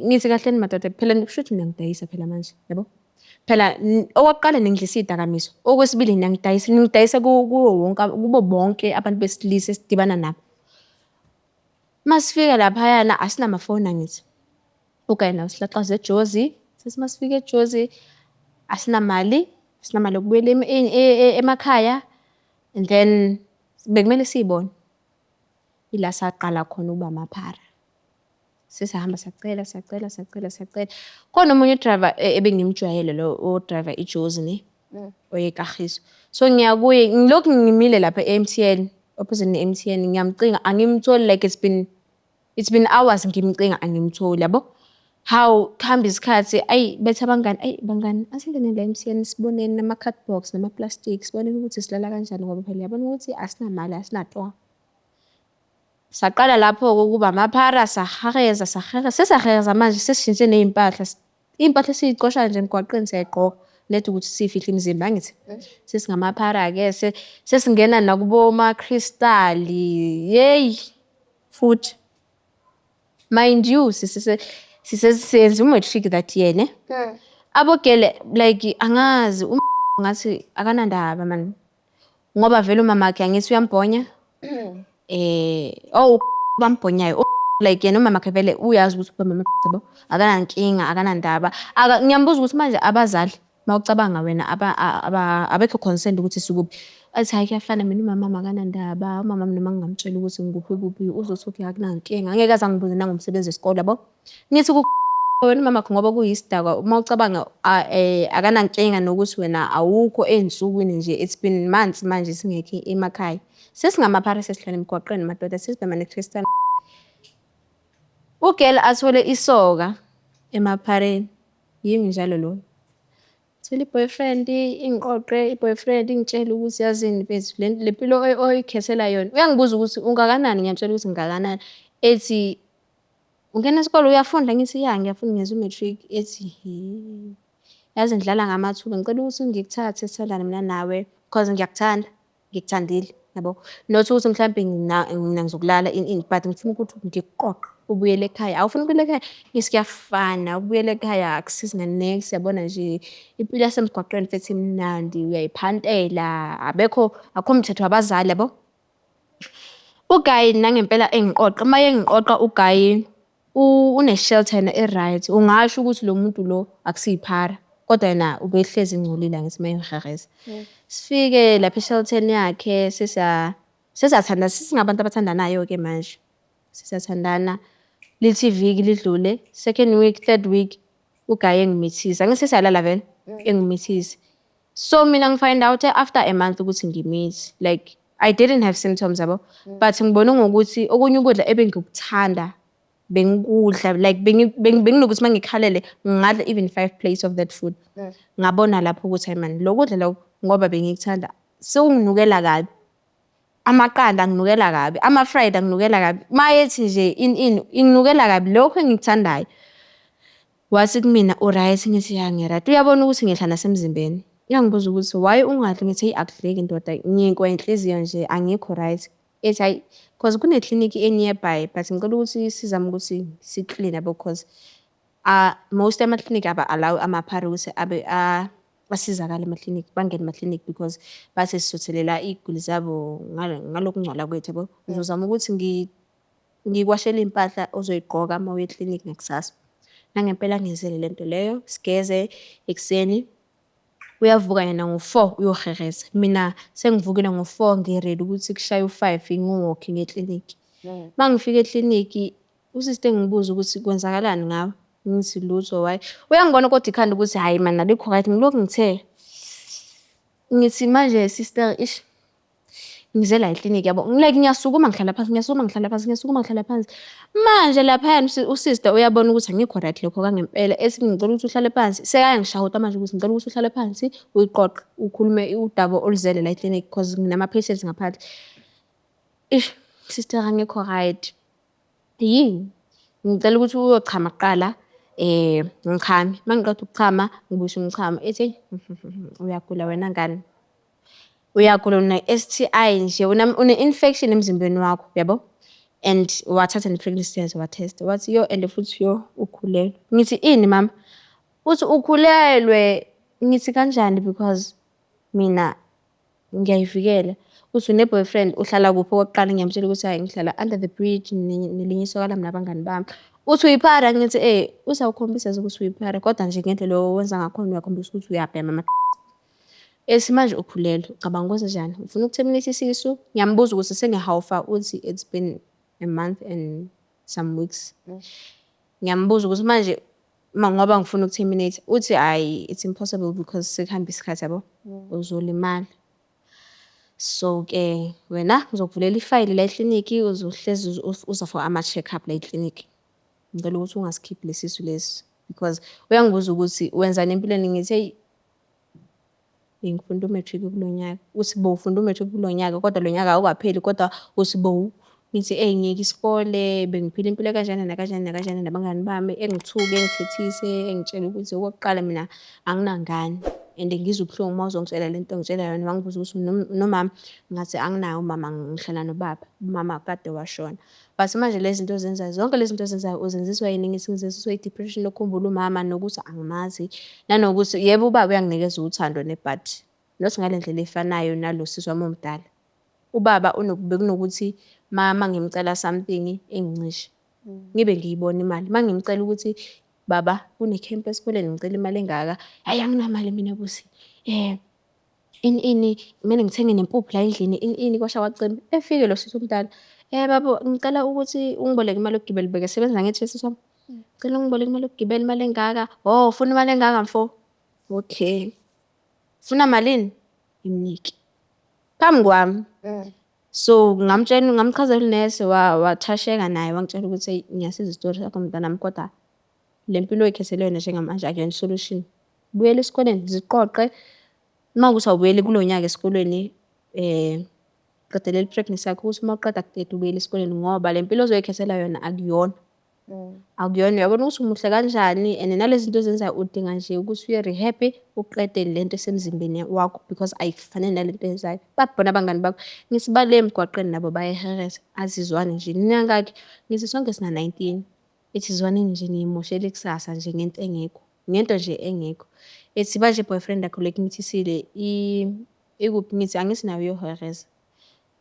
A: ngithi kahleni madoda phela shuthi mina ngidayisa phela manje yabo phela okokuqala ningidlisa idakamizwa okwesibili ningidayisa kubo bonke abantu besilisa esidibana nabo masifika laphayana asinamafoni angithi okay nawo silaqaze eJozi sesimasifika eJozi asinamali yokubuyela emakhaya and then bekumele siyibone ila saqala khona ukuba amaphara. Sesahamba sacela. Khona omunye driver ebengimjwayele lo o-driver iJozi ne oyekagiso. So ngiya kuye ngilokhu ngimile lapha e-MTN opposite ne-MTN ngiyamcinga angimtholi like it's been hours ngimcinga angimtholi yabo. How kuhamba isikhathi bethi bangani asingene la MTN siboneni nama cardbox nama plastic siboneni ukuthi silala kanjani ngoba phela yabona ukuthi asinamali asinato. Saqala lapho ukuba amaphara sahageza sesahageza manje sesishintshe nezimpahla impahla esiziqosha nje emgwaqeni siyayigqoka let ukuthi sifihle imizimba ngithi sesingamaphara ke sesingena nakubo ma crystal hey futhi mind you sisenza umatric that year ne abogele like angazi ngathi akanandaba man ngoba vele umama wakhe angithi uyambhonya bambhonyayo like yena umama wakhe vele uyazi ukuthi umama yabo akanankinga akanandaba ngiyambuza ukuthi manje abazali mawucabanga wena abekho concerned ukuthi sikuphi athi hayi kuyafana mina umama akanandaba umama noma ngingamtshela ukuthi ngikuphi uzothi okay akunankinga angeke aze angibuze nangomsebenzi wesikole yabo nithi wena umama wakhe ngoba kuyisidakwa mawucabanga akanankinga nokuthi wena awukho ensukwini nje it's been months manje singekho emakhaya sesingamaphara sesihlala emgwaqeni madoda sesibhema neChristian ugel athole isoka emaphareni yimi njalo lo thola boyfriend ingiqoqe boyfriend ingitshela ukuthi yazini bethu le mpilo oyikhethela yona uyangibuza ukuthi ungakanani ngiyamtshela ukuthi ngingakanani ethi ungena esikole uyafunda ngithi ya ngiyafunda ngenza umatric ethi yazi ngidlala ngamathuba ngicela ukuthi ngikuthathe sithandane mina nawe because ngiyakuthanda ngikuthandile yabo not ukuthi mhlawumbe ngizokulala but ngifuna ukuthi ngikuqoqe ubuyele ekhaya awufuni ukubuyela ekhaya ngisikuyafana ubuyele ekhaya akusizi next yabona nje impilo yasemgwaqeni fethi imnandi uyayiphantela akho mthetho wabazali yabo uGayi nangempela engiqoqa maye engiqoqa uGayi une-shelter e-right ungasho ukuthi lo muntu lo akusiyiphara kodwa yena ubehlezi ingcolile ngithi mayengihageza sifike lapha e-shelter yakhe sesathanda singabantu abathandanayo ke manje sisathandana lithi iviki lidlule second week third week uGayi engimithisa ngisesayalala vele engimithisa so mina ngifind out after a month ukuthi ngimithi like I didn't have symptoms yabo but ngibone ngokuthi okunye ukudla ebengikuthanda bengikudla like benginokuthi mangikhalele ngingadla even 5 plates of that food ngabona lapho ukuthi man lokudla lokho ngoba bengikuthanda sekunginukela kabi amaqanda nginukela kabi ama-fried nginukela kabi mayethi nje inginukela kabi lokho engikuthandayo wathi kumina uright ngithi yangirati uyabona ukuthi ngihla nasemzimbeni uyangibuza ukuthi why ungadli ngithi hey akudleki ndoda ngiyinkwa inhliziyo nje angikho right ethi hayi because kune-clinic e-nearby but ngicela ukuthi sizame ukuthi si-clean yabo because most ama-clinic aba-allow amaphara ukuthi basizakale ema-clinic bangene ema-clinic because base sisothelela iy'guli zabo ngalokhu ngcwala kwethu yabo ngizozama ukuthi ngikwashele iy'mpahla ozoyigqoka uma uye e-clinic ngakusasa nangempela ngiyenzele lento leyo sigeze ekuseni uyavuka yena ngo-4 uyohereza mina sengivukile ngo-4 ngiready ukuthi kushaye u-5 ngiwalk nge-clinic mangifika e-clinic usiste ngibuza ukuthi kwenzakalani ngawe ngithi lutho why uyangibona kodwa ikhanda ukuthi hayi man alikho right ngilokhu ngithe ngithi manje sister ish ngize la e-clinic yabo ngilike ngiyasukuma ngihlala phansi manje lapha usister uyabona ukuthi angikho right lokho kangempela ethi ngicela ukuthi uhlale phansi sekayangishahota manje ukuthi ngicela ukuthi uhlale phansi uyiqoqe ukhulume udaba oluzele la e-clinic because nginama-patients ngaphandle ish sister angikho right yini ngicela ukuthi uyochama kuqala ngichame mangiqeda ukuchama ngibusha ngichama ethi uyagula wena ngani uyagula une-STI nje une-infection emzimbeni wakho yabo and wathatha ne-pregnancy test watest wathi yo and futhi yo ukhulelwe ngithi ini mama uthi ukhulelwe ngithi kanjani because mina ngiyayivikela uthi une-boyfriend uhlala kuphi okokuqala ngiyamtshela ukuthi hayi ngihlala under the bridge nelinye isoka lami nabangani bami uthi uyiphara ngithi usawukhombisa ukuthi uyiphara kodwa nje ngendlela owenza ngakhona uyakhombisa ukuthi uyabhema manje ukhulelwe ucabanga ukwenzenjani ufuna ukuterminate isisu ngiyambuza ukuthi sengihawufa uthi it's been a month and some weeks. Ngiyambuza ukuthi manje ngoba ngifuna uku-terminate uthi hayi it's impossible because sekuhamba isikhathi yabo uzolimala. So-ke wena ngizokuvulela ifayili la ekliniki uzohlezi uza for ama-check-up la ekliniki. Ngicela ukuthi ungasikhiphi lesi sisu lesi because uyangibuza ukuthi wenzani empilweni ngithi hey ngifunda u-matric kulo nyaka. Uthi bo ufunda u-matric kulo nyaka kodwa lo nyaka awukapheli kodwa uthi bo ngithi ngiyeke isikole bengiphila impilo kanjani nakanjani nakanjani nabangani bami engithuke engithethise engitshela ukuthi okokuqala mina anginangane and ngizwe ubuhlungu uma uzongitshela lento ngitshela yona wangibuza ukuthi nomama ngathi anginayo umama ngihlala nobaba umama kade washona. But manje lezi zinto ozenzayo zonke lezi zinto ozenzayo uzenziswa yini? Ngithi ngizenziswa i-depression yokukhumbula umama nokuthi angimazi nanokuthi yebo ubaba uyanginikeza uthando but not ngale ndlela efanayo nalo sisi wami omdala. Ubaba bekunokuthi mama ngimcela something engincishe ngibe ngiyibona imali mangimcela ukuthi baba kune-camp esikoleni ngicela imali engaka hayi anginamali mina busi ini kumele ngithenge nempuphu la endlini ini kwasha kwacembe efike lo sisi omdala baba ngicela ukuthi ungiboleke imali yokugibela bekesebenza ngithi sisi wami ngicela ungiboleke imali yokugibela imali engaka ufuna imali engaka mfo okay ufuna malini imnike phambi kwami. So ngamchazela unesi wathasheka naye wangitshela ukuthi ngiyasiza isitori sakho mntanami kodwa le mpilo oyikhethele yona njengamanje akuyona solution. Buyela esikoleni ziqoqe mawukuthi awubuyeli kulo nyaka esikolweni qedela i-pregnancy yakho ukuthi uma uqeda kudeda ubuyele esikoleni ngoba le mpilo ozoyikhethela yona akuyona. Akuyona uyabona ukuthi umuhle kanjani and nalezi zinto ozenzayo udinga nje ukuthi uye rehab uqede lento esemzimbeni wakho because ayifanele nalento eyenzayo. Bathi bona abangani bakho ngithi bale emgwaqeni nabo bayahereza azizwani nje ningakhi ngithi sonke sina 19 ethi zwanini nje niyimoshela ikusasa nje ngento engekho ngento nje engekho ethi manje boyfriend yakho lekumthisile ikuphi ngithi angisinayo yohereza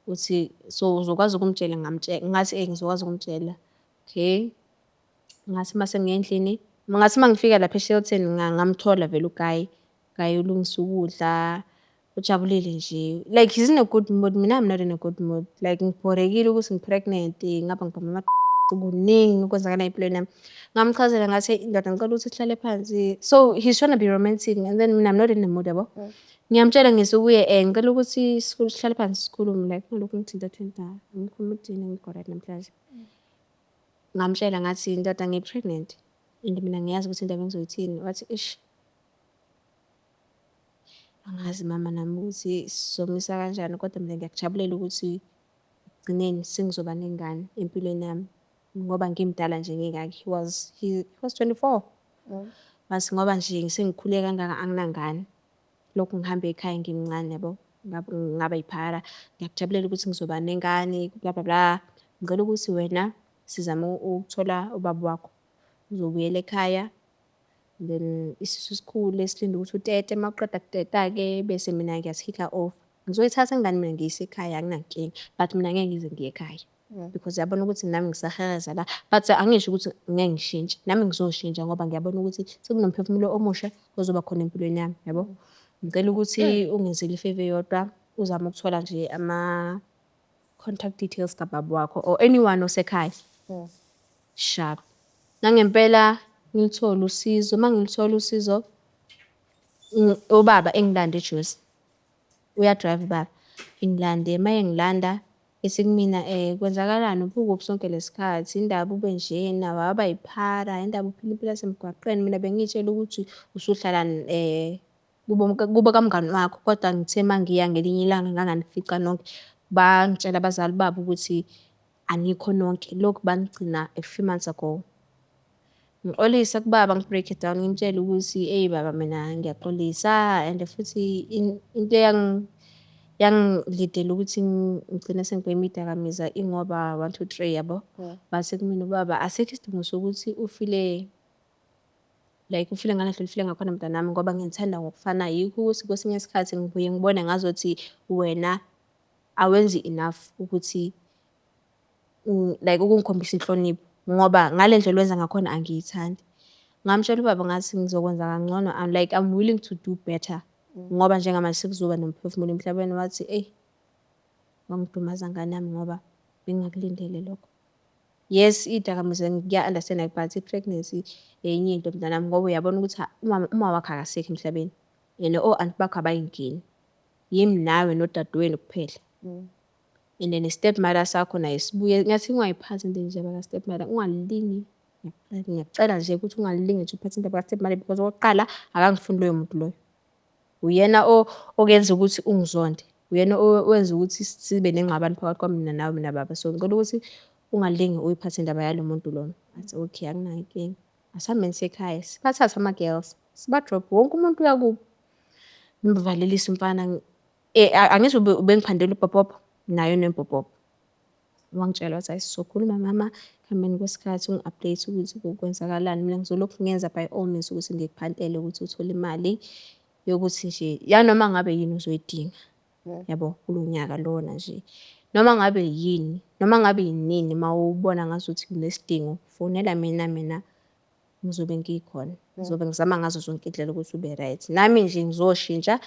A: uthi so uzokwazi ukumtshela ngamtshela ngathi ngizokwazi ukumtshela okay. Ngathi mase ngiendlini ngathi mangifika lapha eShelton ngamthola vele uGayi ulungisa ukudla ujabulile nje like he's in a good mood mina I'm not in a good mood like ngibhorekile ukuthi ngi-pregnant ngapha ngibamba kuningi okwenzakala empilweni yami ngamchazela ngathi indoda ngicela ukuthi sihlale phansi so he's trying to be romantic and then mina I'm not in the mood yabo. Ngiyamtshela ngisukuye ngicela ukuthi sihlale phansi sikhulume like ngalokhu ngithinta ngikho umudini ngikho right namhlanje. Ngamtshela ngathi indoda ngi-pregnant and mina ngiyazi ukuthi indaba engizoyithini wathi ish angazi mama nami ukuthi sizomisa kanjani kodwa mina ngiyakujabulela ukuthi ugcineni sengizoba nengane empilweni yami ngoba ngimdala nje ngingaki he was 24 basi ngoba nje sengikhule kangaka anginangane lokhu ngihamba ekhaya ngimncane yabo ngaba yiphara ngiyakujabulela ukuthi ngizoba nengane bla bla bla ngicela ukuthi wena sizama ukuthola ubaba wakho uzobuyela ekhaya then isisu sikhule silinde ukuthi utete maqeda kuteta-ke bese mina ngiyasihitla off ngizoyithatha ingane mina ngiyise ekhaya anginankinga but mina ngeke ngize ngiye ekhaya because yabona ukuthi nami ngisahereza la but angisho ukuthi ngeke ngishintshe nami ngizoshintsha ngoba ngiyabona ukuthi sekunomphefumulo omusha ozoba khona empilweni yami yabo. Ngicela ukuthi ungenzele ifavor yodwa uzame ukuthola nje ama-contact details kababa wakho or anyone osekhaya sharp nangempela ngilithola usizo mangilithola usizo ubaba engilanda eJozi uyadrive ubaba ingilande maye ngilanda esekumina kwenzakalani ubukuphi sonke lesikhathi indaba ube njena waba yiphara indaba uphila impilo yasemgwaqeni mina bengitshela ukuthi usuhlala kubo kamngani wakho kodwa ngithe mangiya ngelinye ilanga nganganifica nonke bangitshela abazali babo ukuthi anikho nonke lokhu bangigcina a few months ago. Ngixolisa kubaba ngi-break it down ngimtshela ukuthi hey baba mina ngiyaxolisa and futhi into yangilidela ukuthi ngigcine sengigweme idakamizwa ingoba 1 2 3 yabo base kumina ubaba asekho isidingo sokuthi ufile ngale ndlela ufile ngakhona mntanami ngoba ngiyithanda ngokufana yikho ukuthi kwesinye isikhathi ngibuye ngibone ngazothi wena awenzi enough ukuthi like ukungikhombisa inhlonipho ngoba ngale ndlela wenza ngakhona angiyithandi. Ngamtshela ubaba ngathi ngizokwenza kangcono I'm willing to do better ngoba njengamanje sekuzoba nomphefumulo emhlabeni wathi wangidumaza ngane yami ngoba bengingakulindele lokho. yes idakamizwa ngiya-understand but i-pregnancy enye into mntanami ngoba uyabona ukuthi uma wakho akasekho emhlabeni and o-anti bakho abayingeni yimi nawe nodadewenu kuphela. And then i-stepmother sakho naye sibuye ngathi ungayiphathi into enjeba ka-stepmother ungalilingi. Ngiyacela nje ukuthi ungalilingi nje uphathe indaba ka-stepmother because okokuqala akangifuni loyo muntu loyo. Uyena okenza ukuthi ungizonde. Uyena owenza ukuthi sibe nengxabano phakathi kwami mina nawe mina baba. So ngicela ukuthi ungalingi uyiphathe indaba yalo muntu lona. Athi okay akunayo inkinga. Asihambeni sekhaya sibathathe ama-girls siba-drop wonke umuntu uya kubo. Ngimuvalelisa umfana angithi ubengiphandela ubhobhobho naye unembhobhobho. Wangitshela wathi hayi sizokhuluma mama ekuhambeni kwesikhathi ungi-update ukuthi kwenzakalani. Mina ngizolokhu ngenza by all means ukuthi ngikuphandele ukuthi uthole imali yokuthi nje yanoma ngabe yini uzoyidinga. Yabo kulo nyaka lona nje. Noma ngabe yini, noma ngabe yinini mawubona ngazuthi kunesidingo fonela mina ngizobe ngikhona. Ngizobe ngizama ngazo zonke indlela ukuthi ube right. Nami nje ngizoshintsha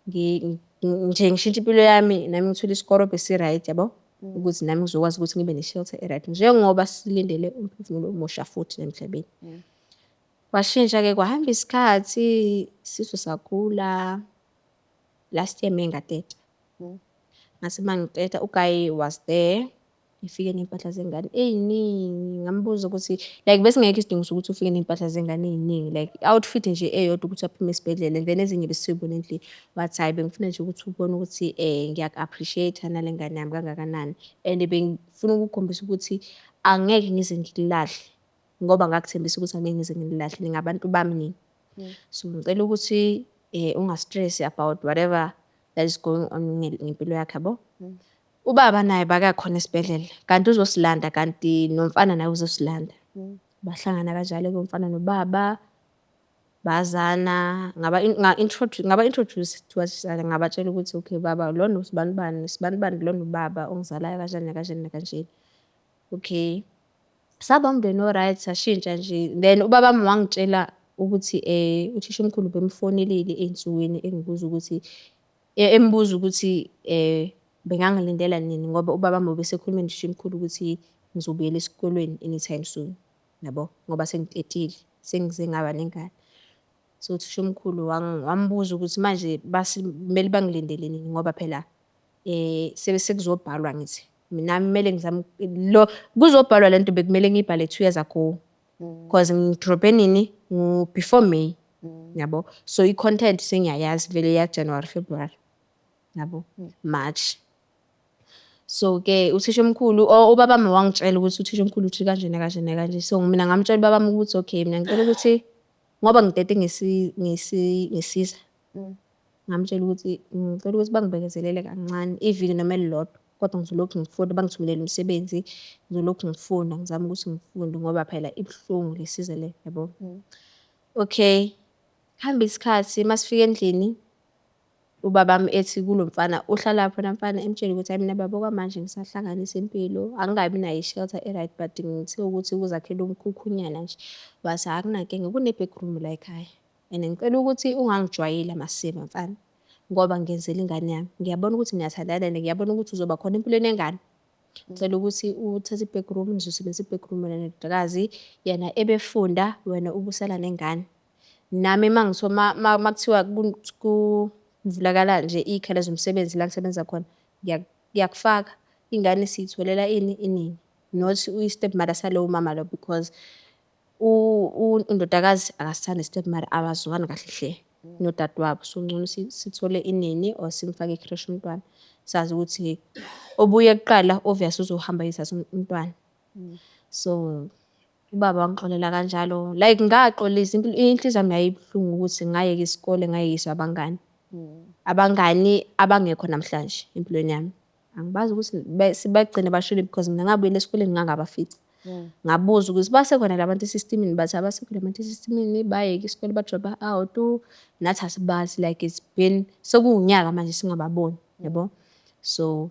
A: nje ngishintshe impilo yami nami ngithole isikorobe esi-right yabo ukuthi nami ngizokwazi ukuthi ngibe ne-shelter e-right njengoba silindele umphefumulo omusha futhi emhlabeni. Washintsha-ke kwahamba isikhathi siso sakhula. Last year mengateta. Ngase mangiteta uGayi was there. Ifike nempahla zengane eziningi ngambuza ukuthi like bese ngeke isidingo sokuthi ufike nempahla zengane eziningi like outfit nje eyodwa ukuthi aphume esibhedlela and then ezinye besibona endlini. Wathi hayi bengifuna nje ukuthi ubone ukuthi ngiya-appreciate nale ngane yami kangakanani and bengifuna ukukhombisa ukuthi angeke ngize ngililahle ngoba ngakuthembisa ukuthi angeke ngize ngililahle ningabantu bami nini. So ngicela ukuthi unga-stress about whatever that is going on ngempilo yakhe yabo. Ubaba naye bakakhona esibhedlela kanti uzosilanda kanti nomfana naye uzosilanda. Bahlangana kanjalo-ke umfana nobaba bazana ngaba-introduce to us ngabatshela ukuthi okay baba lona usibani lona ubaba ongizalayo kanjani. Okay saba umndeni o-right sashintsha nje then ubaba wami wangitshela ukuthi uthisha omkhulu bemfonelile ey'nsukwini engibuza ukuthi bengangilindela nini ngoba ubaba wami ubesekhulume nothisha omkhulu ukuthi ngizobuyela esikolweni anytime soon yabo ngoba sengitetile sengize ngaba nengane. So uthisha omkhulu wambuza ukuthi manje kumele bangilindele nini ngoba phela sekuzobhalwa ngithi nami kumele ngizame kuzobhalwa lento bekumele ngiyibhale 2 years ago because ngidrope nini before May yabo. So i-content sengiyayazi vele ya January February yabo March. So ke uthisha omkhulu ubaba wami wangitshela ukuthi uthisha omkhulu uthi kanje. So mina ngamtshela ubaba wami ukuthi okay mina ngicela ukuthi ngoba ngidede ngesiza ngamtshela ukuthi ngicela ukuthi bangibekezelele kancane iviki noma elilodwa kodwa ngizolokhu ngifunda bangithumelele umsebenzi ngizolokhu ngifunda ngizama ukuthi ngifunde ngoba phela ibuhlungu lesiza le yabo. Okay hamba isikhathi masifika endlini ubaba wami ethi kulo mfana uhlala lapho mfana emtshela ukuthi mina baba kwamanje ngisahlanganisa impilo angingabi nayo i-shelter e-right but ngithe ukuthi ukuzakhela umkhukhunyana nje wathi akunankinga kune-backroom la ekhaya and ngicela ukuthi ungangijwayeli amasiko mfana ngoba ngenzela ingane yami ngiyabona ukuthi niyathandana and ngiyabona ukuthi uzoba khona empilweni yengane. Ngicela ukuthi uthathe i-backroom nizosebenzisa i-backroom wena nedodakazi yena ebefunda wena ubusala nengane. Nami mangithiwa makuthiwa kuvulakala nje ikhala zomsebenzi la ngisebenza khona ngiyakufaka ingane siyitholela inini not uyi-stepmother salowo mama lo because undodakazi akasithandi i-stepmother abazwani kahle hle nodadewabo. So ngcono sithole inini or simfake i-creche umntwana sazi ukuthi obuye kuqala obvious uzohamba yithatha umntwana. So ubaba wangixolela kanjalo like ngaxolisa inhliziyo yami yayibuhlungu ukuthi ngayeka isikole ngayekisa abangani abangekho namhlanje empilweni yami. Angibazi ukuthi sebagcina bashona because mina ngabuyela esikoleni ngangabafit. Ngabuza ukuthi basekhona labantu esystemini bathi abasekho labantu esystemini bayeka isikole badropa out nathi asibazi like it's been sekunyaka manje singababoni yabo. So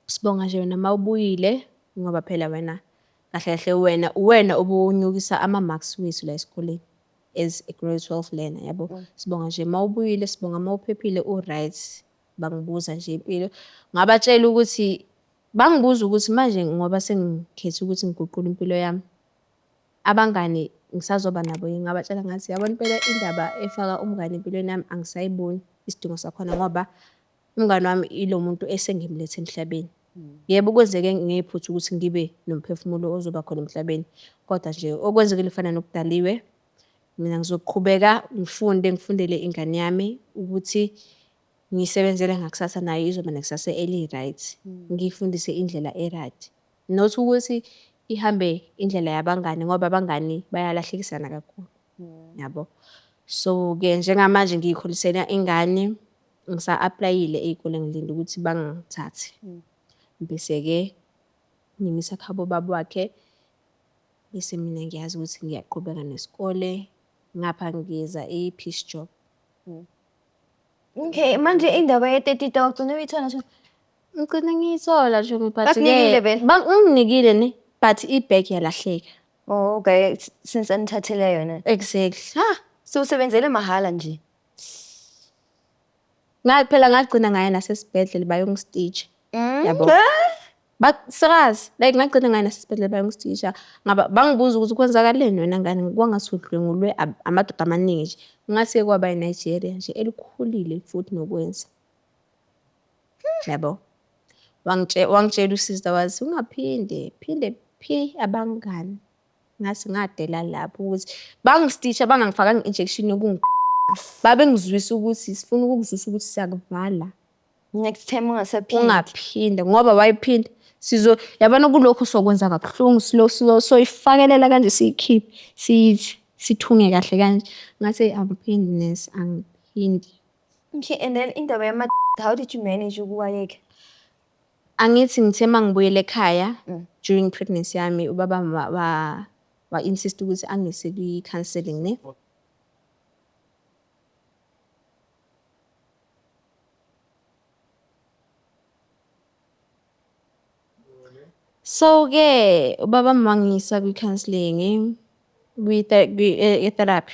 A: sibonga nje wena mawubuyile ngoba phela wena kahle kahle wena obunyukisa ama-marks wethu la esikoleni as a grade 12 learner yabo. Sibonga nje mawubuyile sibonga mawuphephile u-right bangibuza nje impilo ngabatshela ukuthi bangibuza ukuthi manje ngoba sengikhethe ukuthi ngiguqule impilo yami, abangani ngisazoba nabo yini? Ngabatshela ngathi yabona impela indaba efaka umngani empilweni yami angisayiboni isidingo sakhona ngoba umngani wami ilo muntu esengimlethe emhlabeni. Yebo kwenzeke ngephutha ukuthi ngibe nomphefumulo ozoba khona emhlabeni, kodwa nje okwenzekile kufana nokudaliwe. Mina ngizoqhubeka ngifundele ingane yami ukuthi ngiyisebenzele ngakusasa nayo izoba nekusasa eli-right. Ngiyifundise indlela e-right. Not ukuthi ihambe indlela yabangani ngoba abangani bayalahlekisana kakhulu. Yabo. So-ke njengamanje ngiyikhulisela ingane, ngisa-apply-ile ey'koleni ngilinde ukuthi bangithathe. Bese-ke ngimisa khabo baba wakhe. Bese mina ngiyazi ukuthi ngiyaqhubeka nesikole. Ngapha ngiza i-Peace Job.
B: Okay, manje indaba ye-30,000 ugcine uyithola nje.
A: Ngigcine ngiyithola nje but
B: Bakunikile vele?
A: Banginikile ne, but i-bag yalahleka.
B: Oh, okay, since anithathele yona.
A: Exactly.
B: So usebenzele mahhala nje.
A: Phela ngagcina ngaye nasesibhedlela bayongistitcha. Yabo. Serious, like ngagcina ngaye nasesibhedlela bayongistitcha. Ngaba bangibuza ukuthi kwenzakaleni wena ngane, kwangathi udlwengulwe amadoda amaningi nje. Ngathi kwaba eNigeria nje elikhulile futhi nokwenza. Yabo. Wangitshela usister wathi phinde phi abangani. Ngathi ngadela lapho ukuthi bangistitcha bangangifakanga injection babengizwisa ukuthi sifuna ukukuzwisa ukuthi siyakuvala.
B: Next time ungasaphindi.
A: Ungaphinda ngoba wayiphinda yabona kulokho sokwenza kabuhlungu so ifakelela kanje siyikhiphe siyithi sithunge kahle kanje. Ngathi angiphindi nesi angiphindi.
B: Okay, and then indaba yama how did you manage ukuwayeka?
A: Angithi ngithe mangibuyele ekhaya during pregnancy yami ubaba wa insist ukuthi angise kwi-counselling ne. So-ke ubaba mangisa kwi-counselling kwi-therapy.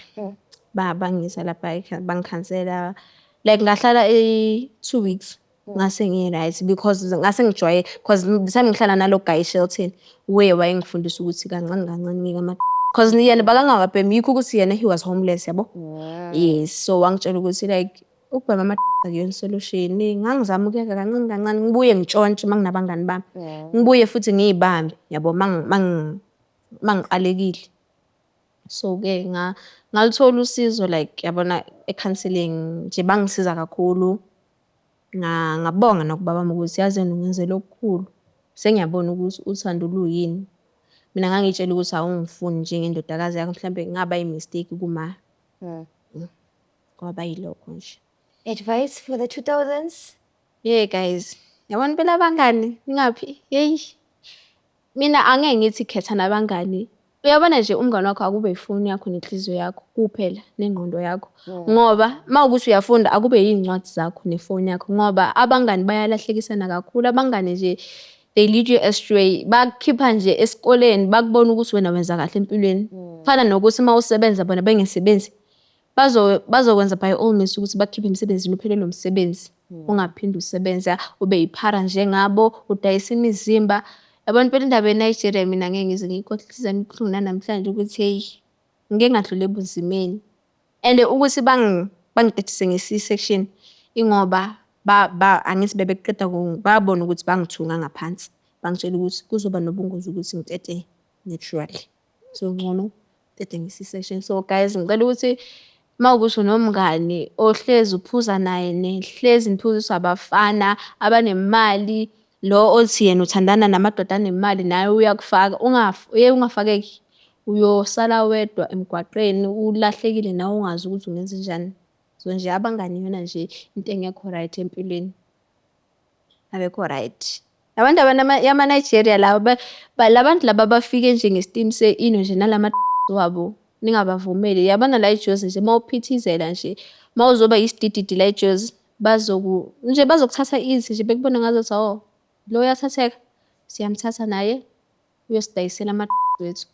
A: Bangisa lapha bangikhansela like ngahlala 2 weeks ngase ngi-right because ngase ngijwayele because the time ngihlala nalo guy Shelton wayengifundisa ukuthi kancane kancane because yena bakangawabhemi yikho ukuthi yena he was homeless yabo. Yes, so wangitshela ukuthi like ukubhema akuyona solution. Ngangizama ukuyeka kancane kancane ngibuye ngitshontshe manginabangani bami. Ngibuye futhi ngiyibambe yabo mangiqalekile. So-ke ngalithola usizo like yabona e-counselling nje bangisiza kakhulu. Ngabonga nokubaba ukuthi yazi ungenzele okukhulu. Sengiyabona ukuthi uthando luyini. Mina ngangitshela ukuthi awungifuni njengendodakazi yakho mhlambe ngaba i-mistake kuma. Kwaba yilokho nje.
B: Advice for the 2000s?
A: Yeah guys, yabona phela abangani ngaphi? Hey. Mina angeke ngithi khetha nabangani. Uyabona nje umngane wakho akube ifoni yakho nenhliziyo yakho kuphela nengqondo yakho. Ngoba mawukuthi uyafunda akube yincwadi zakho nefoni yakho ngoba abangani bayalahlekisana kakhulu. Abangani nje they lead you astray. Bakukhipha nje esikoleni bakubona ukuthi wena wenza kahle empilweni. Fana nokuthi mawusebenza bona bengesebenzi. Bazokwenza by all means ukuthi bakhiphe emsebenzini uphelele umsebenzi. Ungaphindi usebenza ube yiphara njengabo udayisa imizimba. Yabona phela indaba eNigeria mina ngeke ngize ngiyikhohlisa ibuhlungu namhlanje ukuthi hey ngeke ngadlule ebunzimeni. And ukuthi bangidedise nge-C-section ingoba angithi bebeqeda babona ukuthi bangithunga ngaphansi. Bangitshela ukuthi kuzoba nobungozi ukuthi ngitete naturally. So ngcono tete nge-C-section. So guys ngicela ukuthi mawukuthi unomngani ohlezi uphuza naye nehlezi niphuziswa abafana abanemali lo othi yena uthandana namadoda anemali naye uyakufaka ungafakeki uyosala wedwa emgwaqeni ulahlekile nawe ungazi ukuthi ungenza njani. So nje abangani yona nje into engekho right empilweni. Abekho right. Abantu yama Nigeria laba labantu laba bafike nje ngestim se-ino nje nalama wabo ningabavumeli. Yabona la eJozi nje mawuphithizela nje mawuzoba isidididi la eJozi bazokuthatha easy nje bekubona ngathi lo uyathatheka siyamthatha naye uyosidayisela wethu.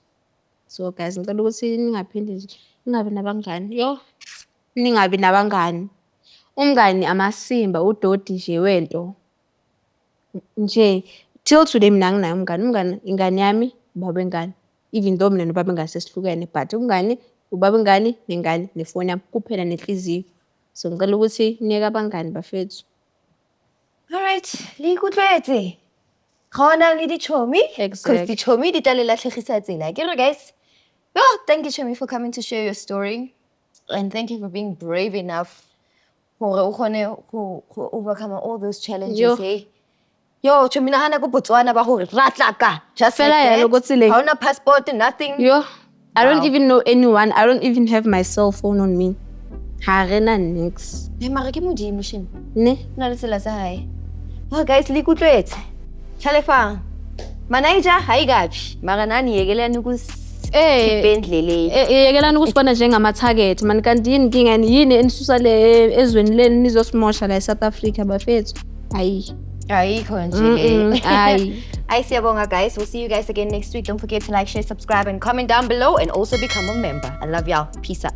A: So guys ngicela ukuthi ningaphindi nje ningabi nabangani. Ningabi nabangani. Umngani amasimba udodi nje wento. Nje till today mina anginaye umngane. Ingane yami ubaba wengane. Even though mina nobaba wengane sesihlukene, but umngane, ubaba wengane, nengane, nefoni yami kuphela nenhliziyo. So ngicela ukuthi niyeke abangani bafethu.
B: Alright, le ikutlwetse. Khona le dichomi.
A: Exactly.
B: Because dichomi di tla le latlhegisa tsela. Ke re guys. Oh, thank you Chomi for coming to share your story. And thank you for being brave enough hore o kgone go overcome all those challenges,
A: Yo.
B: hey. Yo, Chomi nahana ko Botswana ba hore ra tla ka. Just like
A: Fela yalo ko
B: that.
A: tseleng.
B: Ha ona passport, nothing.
A: Yo, I don't
B: Wow.
A: even know anyone. I don't even have my cell phone on me. Ha rena nix.
B: Hey, mara ke modimo shin.
A: Ne?
B: Na le tsela sa hae. Oh guys, le ikutlwetse. Tshalefa. Manager hayi kapi. Mara nani yekelani endleleni.
A: Yekelani ukusibona njengama-target mani kanti yini inkinga yini enisusa le ezweni leni nizosimosha la eSouth Africa bafethu. Hayi.
B: Ayikho nje.
A: Hayi.
B: Hi, siyabonga guys. We'll see you guys again next week. Don't forget to like, share, subscribe, and comment down below, and also become a member. I love y'all. Peace out.